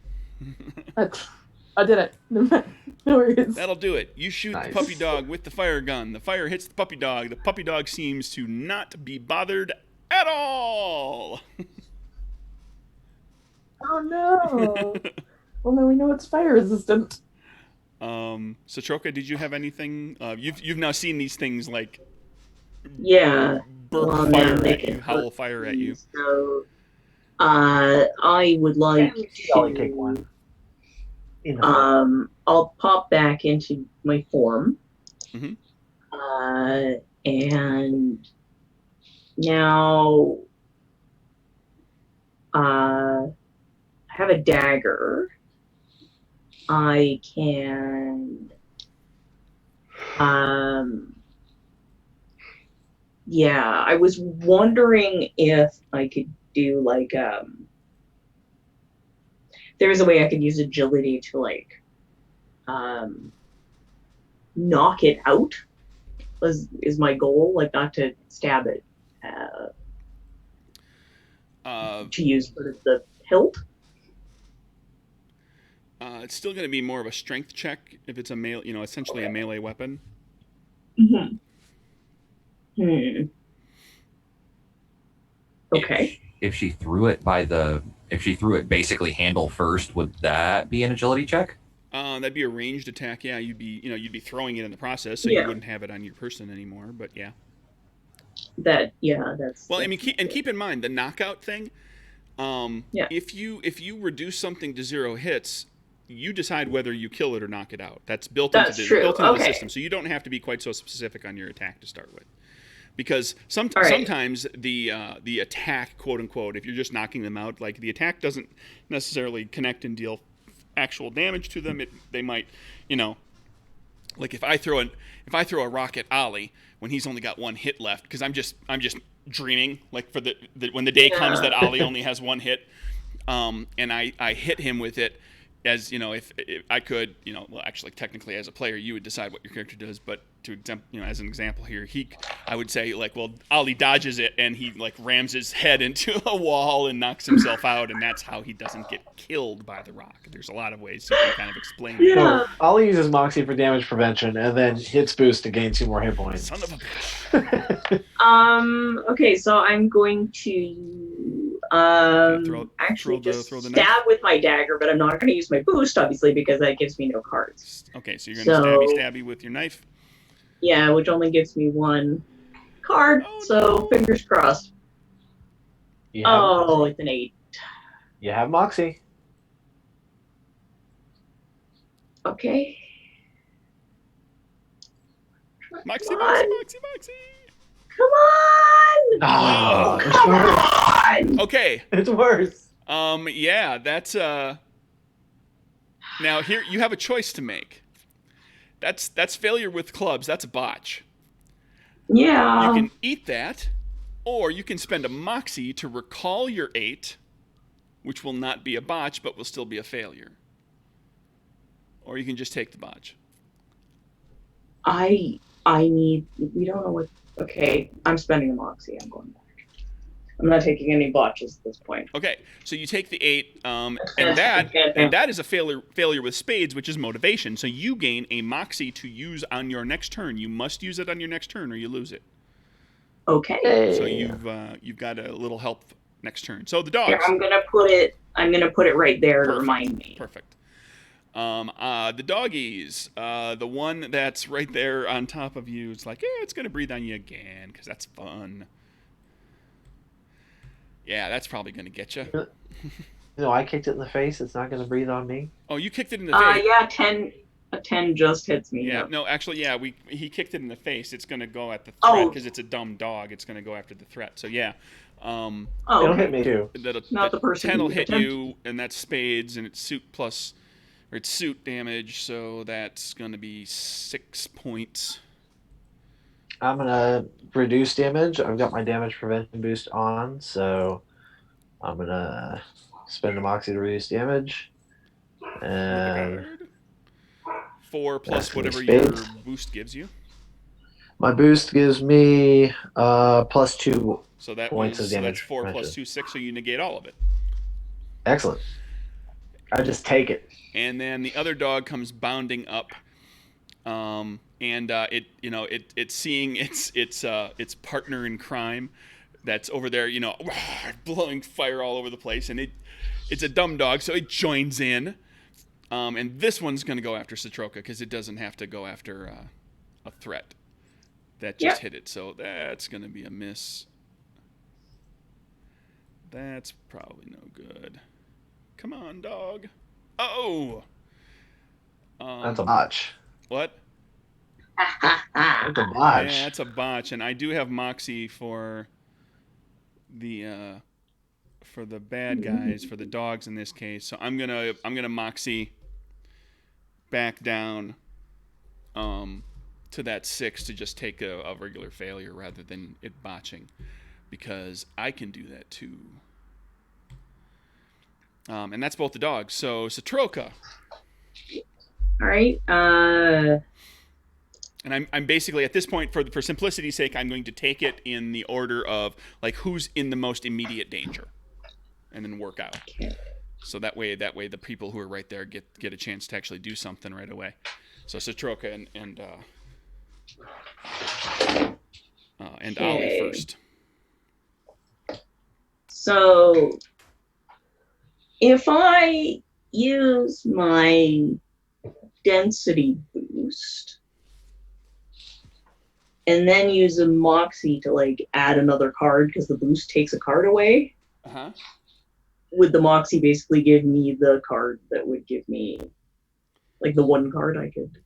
I did it. No worries. that'll do it. You shoot the puppy dog with the fire gun. The fire hits the puppy dog. The puppy dog seems to not be bothered at all. Oh no. Well, now we know it's fire resistant. Satroka, did you have anything? You've now seen these things like burp fire at you, howl fire at you. So, I would like I'll take one. I'll pop back into my form. Mhm. And now I have a dagger. I can I was wondering if I could do like there's a way I could use agility to like knock it out is my goal, like not to stab it, to use sort of the hilt. It's still going to be more of a strength check if it's essentially a melee weapon. Mm-hmm. Okay. If she threw it basically handle first, would that be an agility check? That'd be a ranged attack. Yeah, you'd be throwing it in the process, so you wouldn't have it on your person anymore. But yeah. That's well. I mean, keep in mind the knockout thing. Yeah. If you reduce something to 0 hits, you decide whether you kill it or knock it out. That's built into the system, so you don't have to be quite so specific on your attack to start with. Because sometimes the attack, quote unquote, if you're just knocking them out, like the attack doesn't necessarily connect and deal actual damage to them. They might, like if I throw a rock at Ollie when he's only got 1 hit left, because I'm just dreaming like for when the day comes that Ollie only has 1 hit, and I hit him with it. As if I could, well, actually, technically, as a player, you would decide what your character does. But as an example here, I would say like, well, Ollie dodges it and he like rams his head into a wall and knocks himself out, and that's how he doesn't get killed by the rock. There's a lot of ways you can kind of explain it. So Ollie uses Moxie for damage prevention, and then hits boost to gain 2 more hit points. Son of a bitch. Okay, so I'm going to actually just stab with my dagger, but I'm not going to use my boost, obviously, because that gives me no cards. Okay, so you're going to stabby with your knife? Yeah, which only gives me 1 card, so fingers crossed. It's an 8. You have Moxie. Okay. Moxie. Come on! Oh, come on! Okay. It's worse. Yeah, that's now here you have a choice to make. That's failure with clubs. That's a botch. Yeah. You can eat that, or you can spend a Moxie to recall your 8, which will not be a botch, but will still be a failure. Or you can just take the botch. We don't know what. Okay, I'm spending a Moxie. I'm going back. I'm not taking any botches at this point. Okay, so you take the 8, and that is a failure with spades, which is motivation. So you gain a Moxie to use on your next turn. You must use it on your next turn, or you lose it. Okay. So you've got a little help next turn. So the dogs. Here, I'm gonna put it right there to remind me. Perfect. The doggies, the one that's right there on top of you, it's like, it's gonna breathe on you again because that's fun. Yeah, that's probably gonna get you. No, I kicked it in the face. It's not going to breathe on me. Oh, you kicked it in the face. Yeah, a 10 just hits me. Yeah, Yeah. no, actually, yeah, he kicked it in the face. It's gonna go at the threat Oh. because it's a dumb dog. It's gonna go after the threat. So yeah, Oh, It'll okay. hit me too. Not the person 10 will who hit attempted. you, and that's spades, and it's suit damage. So that's gonna be 6 points. I'm going to reduce damage. I've got my damage prevention boost on, so I'm going to spend a moxie to reduce damage. And 4 plus That's gonna be whatever your spades. boost gives you. my boost gives me +2 So that points was of so damage. that's 4 plus prevention. 2, 6. So you negate all of it. Excellent. I just take it. And then the other dog comes bounding up, and it's seeing its partner in crime that's over there, blowing fire all over the place, and it's a dumb dog, so it joins in. And this one's going to go after Citroka because it doesn't have to go after a threat that just hit it. So that's going to be a miss. That's probably no good. Come on, dog. Oh. That's a botch. What? That's a botch. Yeah, that's a botch, and I do have Moxie for the bad guys, for the dogs in this case. So I'm gonna Moxie back down to that 6 to just take a regular failure rather than it botching, because I can do that too. And that's both the dogs. So Citroka. All right. And I'm basically at this point, for simplicity's sake, I'm going to take it in the order of like who's in the most immediate danger, and then work out. Okay. So that way the people who are right there get a chance to actually do something right away. So Citroka and Ollie first. So if I use my density boost and then use a Moxie to like add another card because the boost takes a card away, would the Moxie basically give me the card that would give me like the one card I could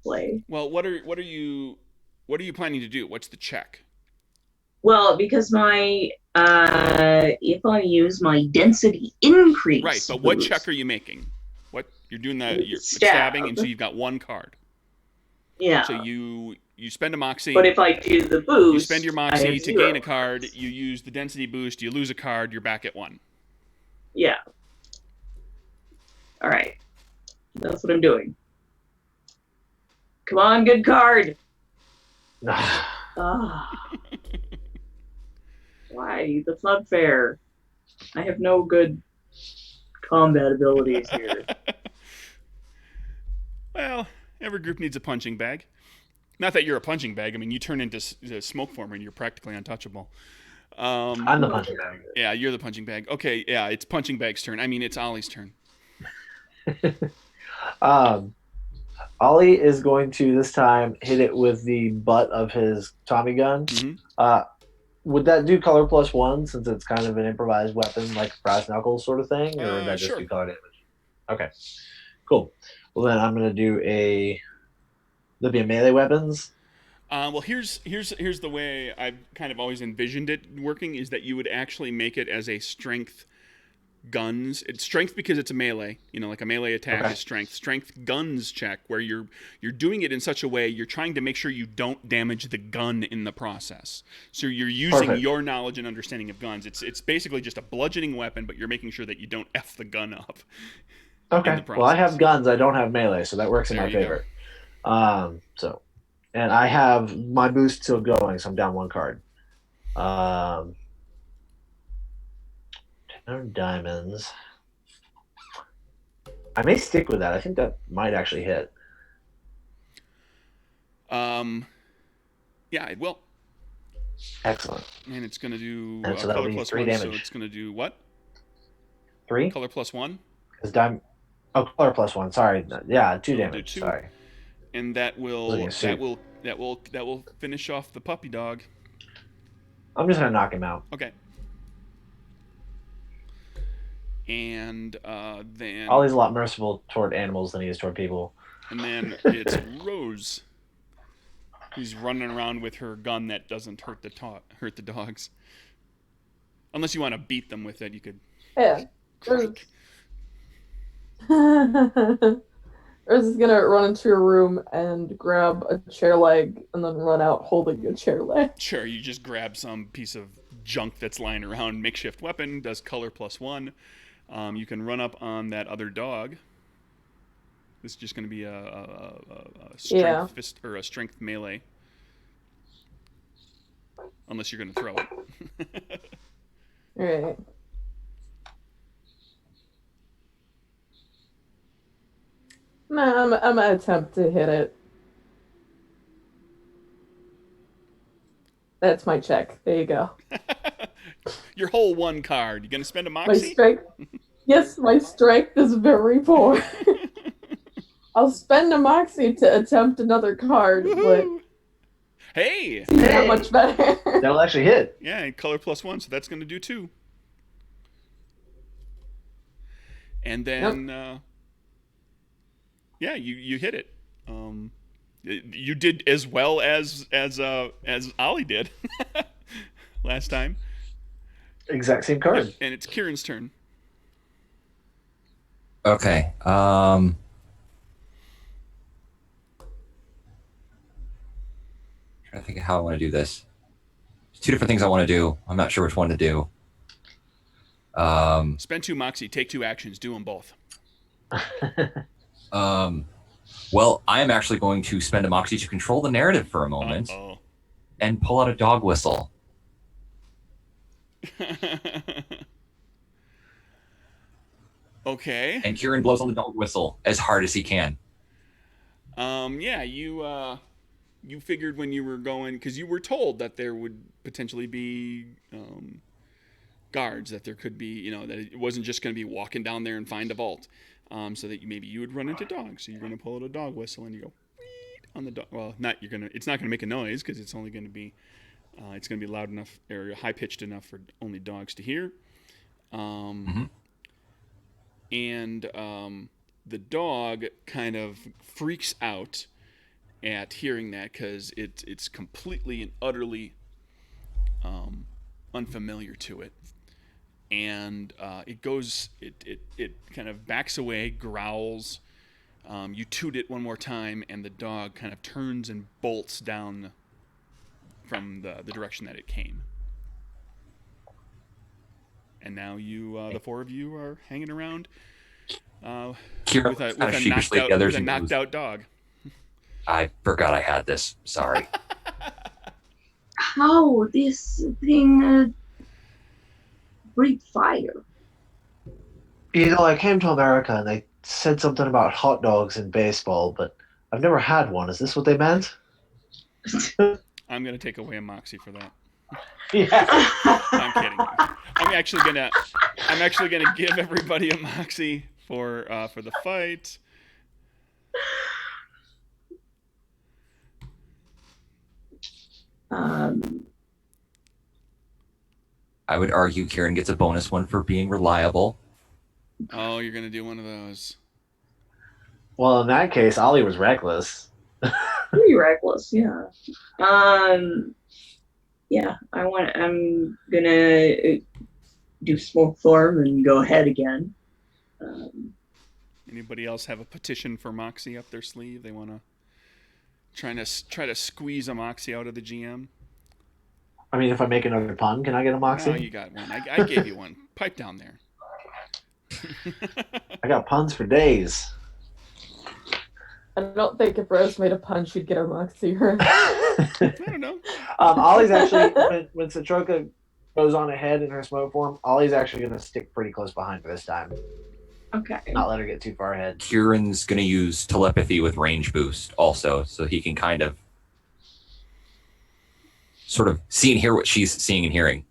play? Well, what are you planning to do? What's the check? Well, because my if I use my density increase, Right, but what check are you making? What you're doing you're stabbing, and so you've got one card. Yeah. So you spend a Moxie. But if I do the boost, you spend your Moxie to 0. gain a card. You use the density boost. You lose a card. You're back at 1. Yeah. All right. That's what I'm doing. Come on, good card. Why? That's not fair. I have no good combat abilities here. Well, every group needs a punching bag. Not that you're a punching bag. I mean, you turn into smoke former and you're practically untouchable. I'm the punching bag. Yeah, you're the punching bag. Okay, yeah, it's punching bag's turn. I mean, it's Ollie's turn. Ollie is going to this time hit it with the butt of his Tommy gun. Mm-hmm. Would that do color +1 since it's kind of an improvised weapon, like brass knuckles sort of thing, or would that just do color damage? Okay, cool. Well, then I'm going to do there'll be a melee weapons. Well, here's the way I've kind of always envisioned it working, is that you would actually make it as a strength guns. It's strength because it's a melee, like a melee attack is strength guns check, where you're doing it in such a way you're trying to make sure you don't damage the gun in the process. So you're using your knowledge and understanding of guns. It's basically just a bludgeoning weapon, but you're making sure that you don't F the gun up. Okay. Well, I have guns. I don't have melee, so that works in my favor. And I have my boost still going, so I'm down 1 card. 10 diamonds. I may stick with that. I think that might actually hit. Yeah, it will. Excellent. And it's going to do so that'll color be plus 3 1, damage. so it's going to do what? 3? Color plus 1? Color +1. Sorry. Yeah, 2 damage. 2. Sorry. And that will finish off the puppy dog. I'm just gonna knock him out. Okay. and then Ollie's a lot merciful toward animals than he is toward people. and then it's Rose, who's running around with her gun that doesn't hurt the dogs. Unless you want to beat them with it, you could. Yeah. Crike. Rose is gonna run into your room and grab a chair leg and then run out holding a chair leg. Sure, you just grab some piece of junk that's lying around. Makeshift weapon does color +1. You can run up on that other dog. This is just going to be a strength fist or a strength melee, unless you're going to throw it. Right. No, I'm gonna attempt to hit it. That's my check. There you go. Your whole 1 card. You going to spend a My moxie? strength. Yes, my strength is very poor. I'll spend a moxie to attempt another card, but Hey! not much better. That'll actually hit. Yeah, and color +1, so that's going to do 2. And then, yeah, you hit it. You did as well as Ollie did last time. Exact same card. And it's Kieran's turn. Okay. Trying to think of how I want to do this. There's 2 different things I want to do. I'm not sure which one to do. Spend 2 moxie, take 2 actions, do them both. Well, I am actually going to spend a moxie to control the narrative for a moment and pull out a dog whistle. Okay. And Kieran blows on the dog whistle as hard as he can. Yeah, you figured when you were going, because you were told that there would potentially be guards, that there could be, that it wasn't just going to be walking down there and find a vault, so that maybe you would run into dogs. So you're going to pull out a dog whistle and you go on the dog. Well, it's not going to make a noise because it's only going to be, it's going to be loud enough or high pitched enough for only dogs to hear. And the dog kind of freaks out at hearing that because it's completely and utterly unfamiliar to it, and it kind of backs away, growls. You toot it one more time, and the dog kind of turns and bolts down from the direction that it came. And now the 4 of you are hanging around with a knocked out dog. I forgot I had this. Sorry. How this thing breathe fire? I came to America and they said something about hot dogs and baseball, but I've never had one. Is this what they meant? I'm gonna take away a moxie for that. Yeah. I'm kidding. I'm actually gonna give everybody a moxie for the fight. I would argue Kieran gets a bonus one for being reliable. Oh, you're gonna do one of those. Well, in that case, Ollie was reckless. Pretty reckless, yeah. Yeah, I'm gonna do smoke storm and go ahead again. Anybody else have a petition for moxie up their sleeve? They want to try to squeeze a moxie out of the GM. I mean, if I make another pun, can I get a moxie? Oh, you got one. I gave you one. Pipe down there. I got puns for days. I don't think if Rose made a pun, she'd get her moxie. I don't know. Ollie's actually, when Satroka goes on ahead in her smoke form, Ollie's actually going to stick pretty close behind her this time. Okay. Not let her get too far ahead. Kieran's going to use telepathy with range boost also, so he can kind of sort of see and hear what she's seeing and hearing.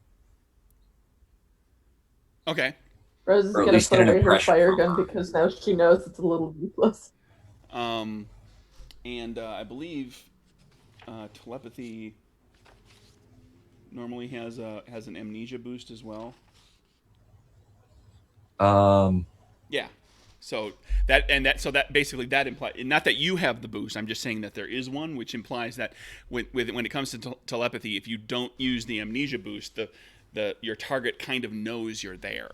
Okay. Rose is going to put away her fire gun because now she knows it's a little useless. And I believe telepathy normally has an amnesia boost as well. Yeah. So that basically that implies not that you have the boost. I'm just saying that there is one, which implies that when it comes to telepathy, if you don't use the amnesia boost, the your target kind of knows you're there.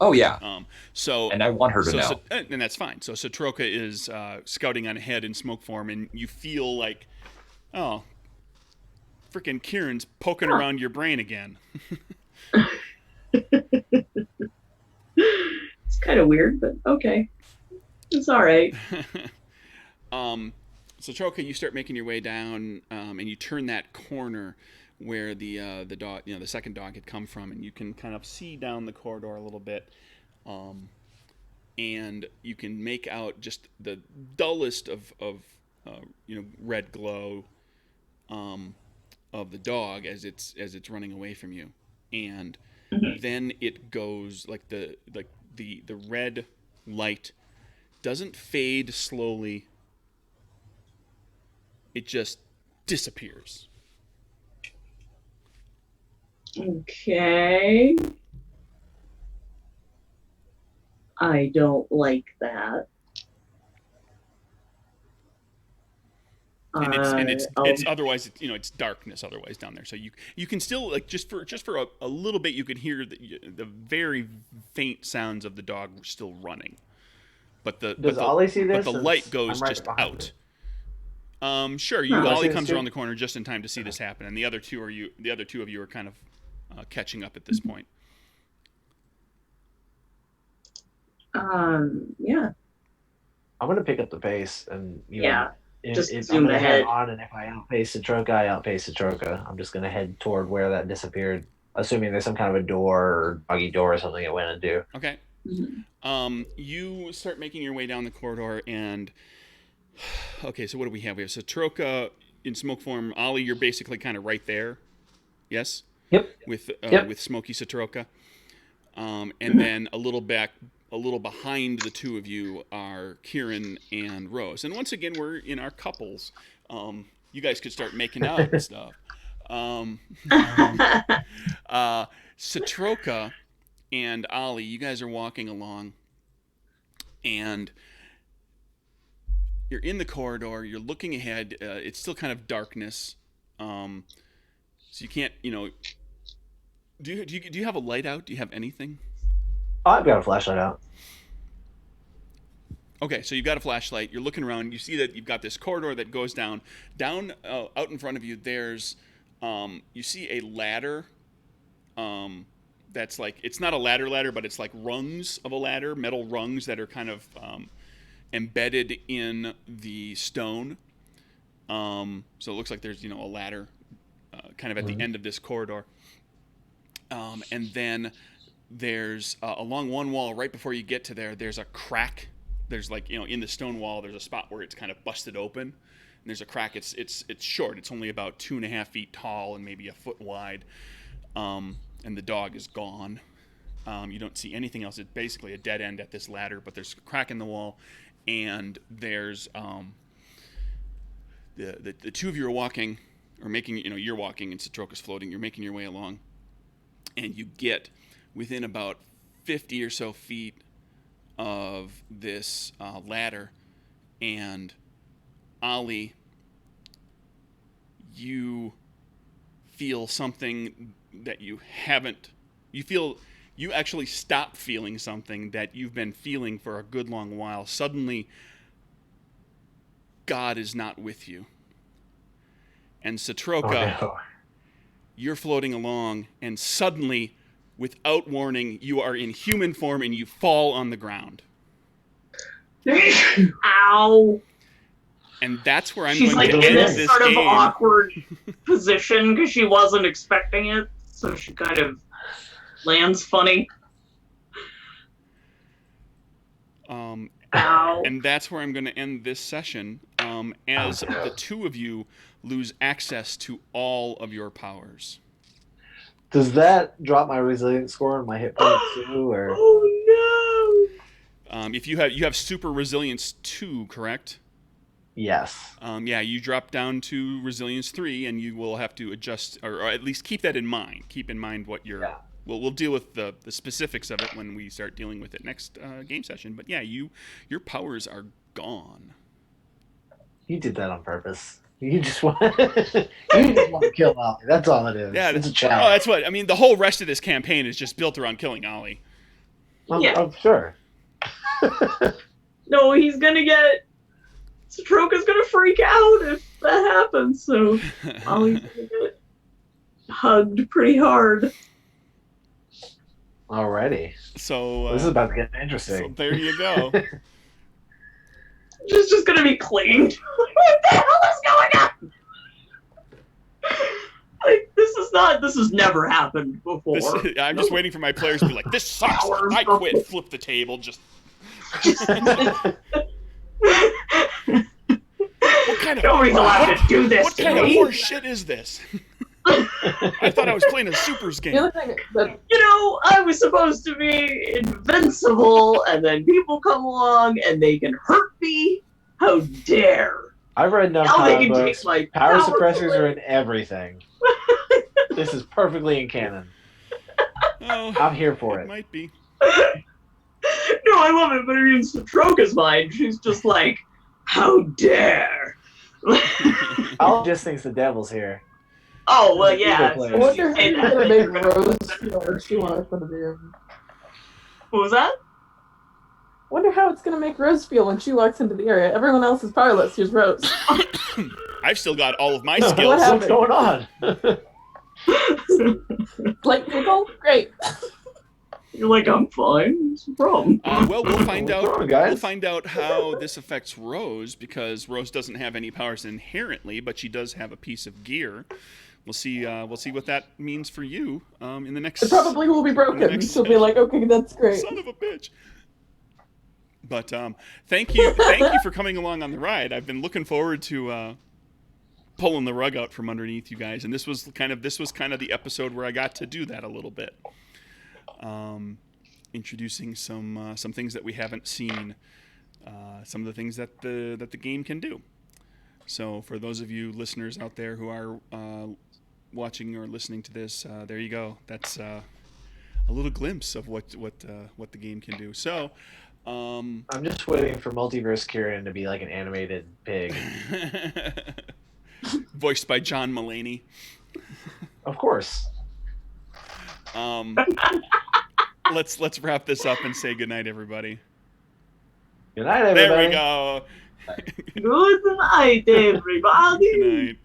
Oh yeah, So and I want her to know. and that's fine. So Satroka is scouting on ahead in smoke form, and you feel like, oh, freaking Kieran's poking around your brain again. It's kind of weird, but okay. It's all right. Satroka, you start making your way down, and you turn that corner where the dog, the second dog had come from, and you can kind of see down the corridor a little bit, and you can make out just the dullest of red glow of the dog as it's running away from you, and then it goes like the red light doesn't fade slowly. It just disappears. Okay. I don't like that. It's otherwise it's darkness otherwise down there, so you can still like just for a little bit you can hear the very faint sounds of the dog still running, but Does Ollie see this? But the light goes right just out. Sure. No, Ollie comes around the corner just in time to see this happen, and the other two of you are kind of catching up at this point. Yeah. I'm gonna pick up the pace, and just if zoom I'm gonna ahead. head on, and if I outpace Satroka, I outpace Satroka. I'm just gonna head toward where that disappeared, assuming there's some kind of a door or buggy door or something it went into. Okay. Mm-hmm. You start making your way down the corridor, and okay, so what do we have? We have Satroka in smoke form. Ollie, you're basically kind of right there. Yes. Yep. With Smoky Satroka, and then a little behind the two of you are Kieran and Rose. And once again, we're in our couples. You guys could start making out and stuff. Satroka and Ollie, you guys are walking along, and you're in the corridor. You're looking ahead. It's still kind of darkness, so you can't. Do you have a light out? Do you have anything? I've got a flashlight out. Okay, so you've got a flashlight. You're looking around. You see that you've got this corridor that goes down out in front of you. There's you see a ladder. That's like it's not a ladder, but it's like rungs of a ladder, metal rungs that are kind of embedded in the stone. So it looks like there's a ladder kind of at the end of this corridor. And then there's along one wall right before you get to there's a crack. There's like in the stone wall there's a spot where it's kind of busted open, and there's a crack. It's short. It's only about 2.5 feet tall and maybe a foot wide. And the dog is gone. You don't see anything else. It's basically a dead end at this ladder, but there's a crack in the wall, and there's the two of you are walking or making you're walking and Satroka's floating. You're making your way along, and you get within about 50 or so feet of this ladder, and Ollie, you feel something that you actually stop feeling something that you've been feeling for a good long while. Suddenly, God is not with you. And Satroka, you're floating along, and suddenly, without warning, you are in human form and you fall on the ground. Ow. And that's where I'm She's going like to in end this this sort game. of awkward position because she wasn't expecting it, so she kind of lands funny. Ow. And that's where I'm going to end this session, as the two of you lose access to all of your powers. Does that drop my resilience score and my hit points too, or? Oh no! If you have super resilience 2, correct? Yes. Yeah, you drop down to resilience 3, and you will have to adjust, or at least keep that in mind. Keep in mind what your we'll deal with the specifics of it when we start dealing with it next game session. But yeah, your powers are gone. You did that on purpose. You just want to kill Ollie. That's all it is. Yeah, it's a oh, challenge. that's what I mean. The whole rest of this campaign is just built around killing Ollie. I'm sure. No, he's gonna get. Satroka's gonna freak out if that happens. So Ollie's gonna get hugged pretty hard. Alrighty. So this is about to get so interesting. there you go. Just gonna be clinging. What the hell is going on? Like this has never happened before. I'm just waiting for my players to be like, "This sucks. I quit." Flip the table. Just. What kind of Nobody's allowed to do this. What kind of horse shit is this? I thought I was playing a supers The game. other thing that I was supposed to be invincible, and then people come along and they can hurt me. How dare! I've read enough Now they comic can books. take my Power powers suppressors away. are in everything. This is perfectly in canon. Oh, I'm here for it it. might be. No, I love it, but in Satroka's mind, she's just like, how dare! Ollie just thinks the devil's here. Oh, well, Ego yeah. player. I wonder how Hey, you're that- gonna make Rose feel when she walks into the room. What was that? Wonder how it's gonna make Rose feel when she walks into the area. Everyone else is powerless. Here's Rose. I've still got all of my No, skills. what's going on? Like giggle? Great. You're like, I'm fine. What's the problem? Well, we'll find What's out. wrong, guys? We'll find out how this affects Rose, because Rose doesn't have any powers inherently, but she does have a piece of gear. We'll see. We'll see what that means for you in the next. It probably will be broken. next She'll be like, okay, that's great. Son of a bitch. But thank you for coming along on the ride. I've been looking forward to pulling the rug out from underneath you guys, and this was kind of the episode where I got to do that a little bit. Introducing some things that we haven't seen, some of the things that the game can do. So for those of you listeners out there who are watching or listening to this, there you go. That's a little glimpse of what the game can do. So I'm just waiting for Multiverse Kieran to be like an animated pig. voiced by John Mulaney. Of course. Let's wrap this up and say goodnight, everybody. Good night, everybody. There we go. Good night, everybody. Good night.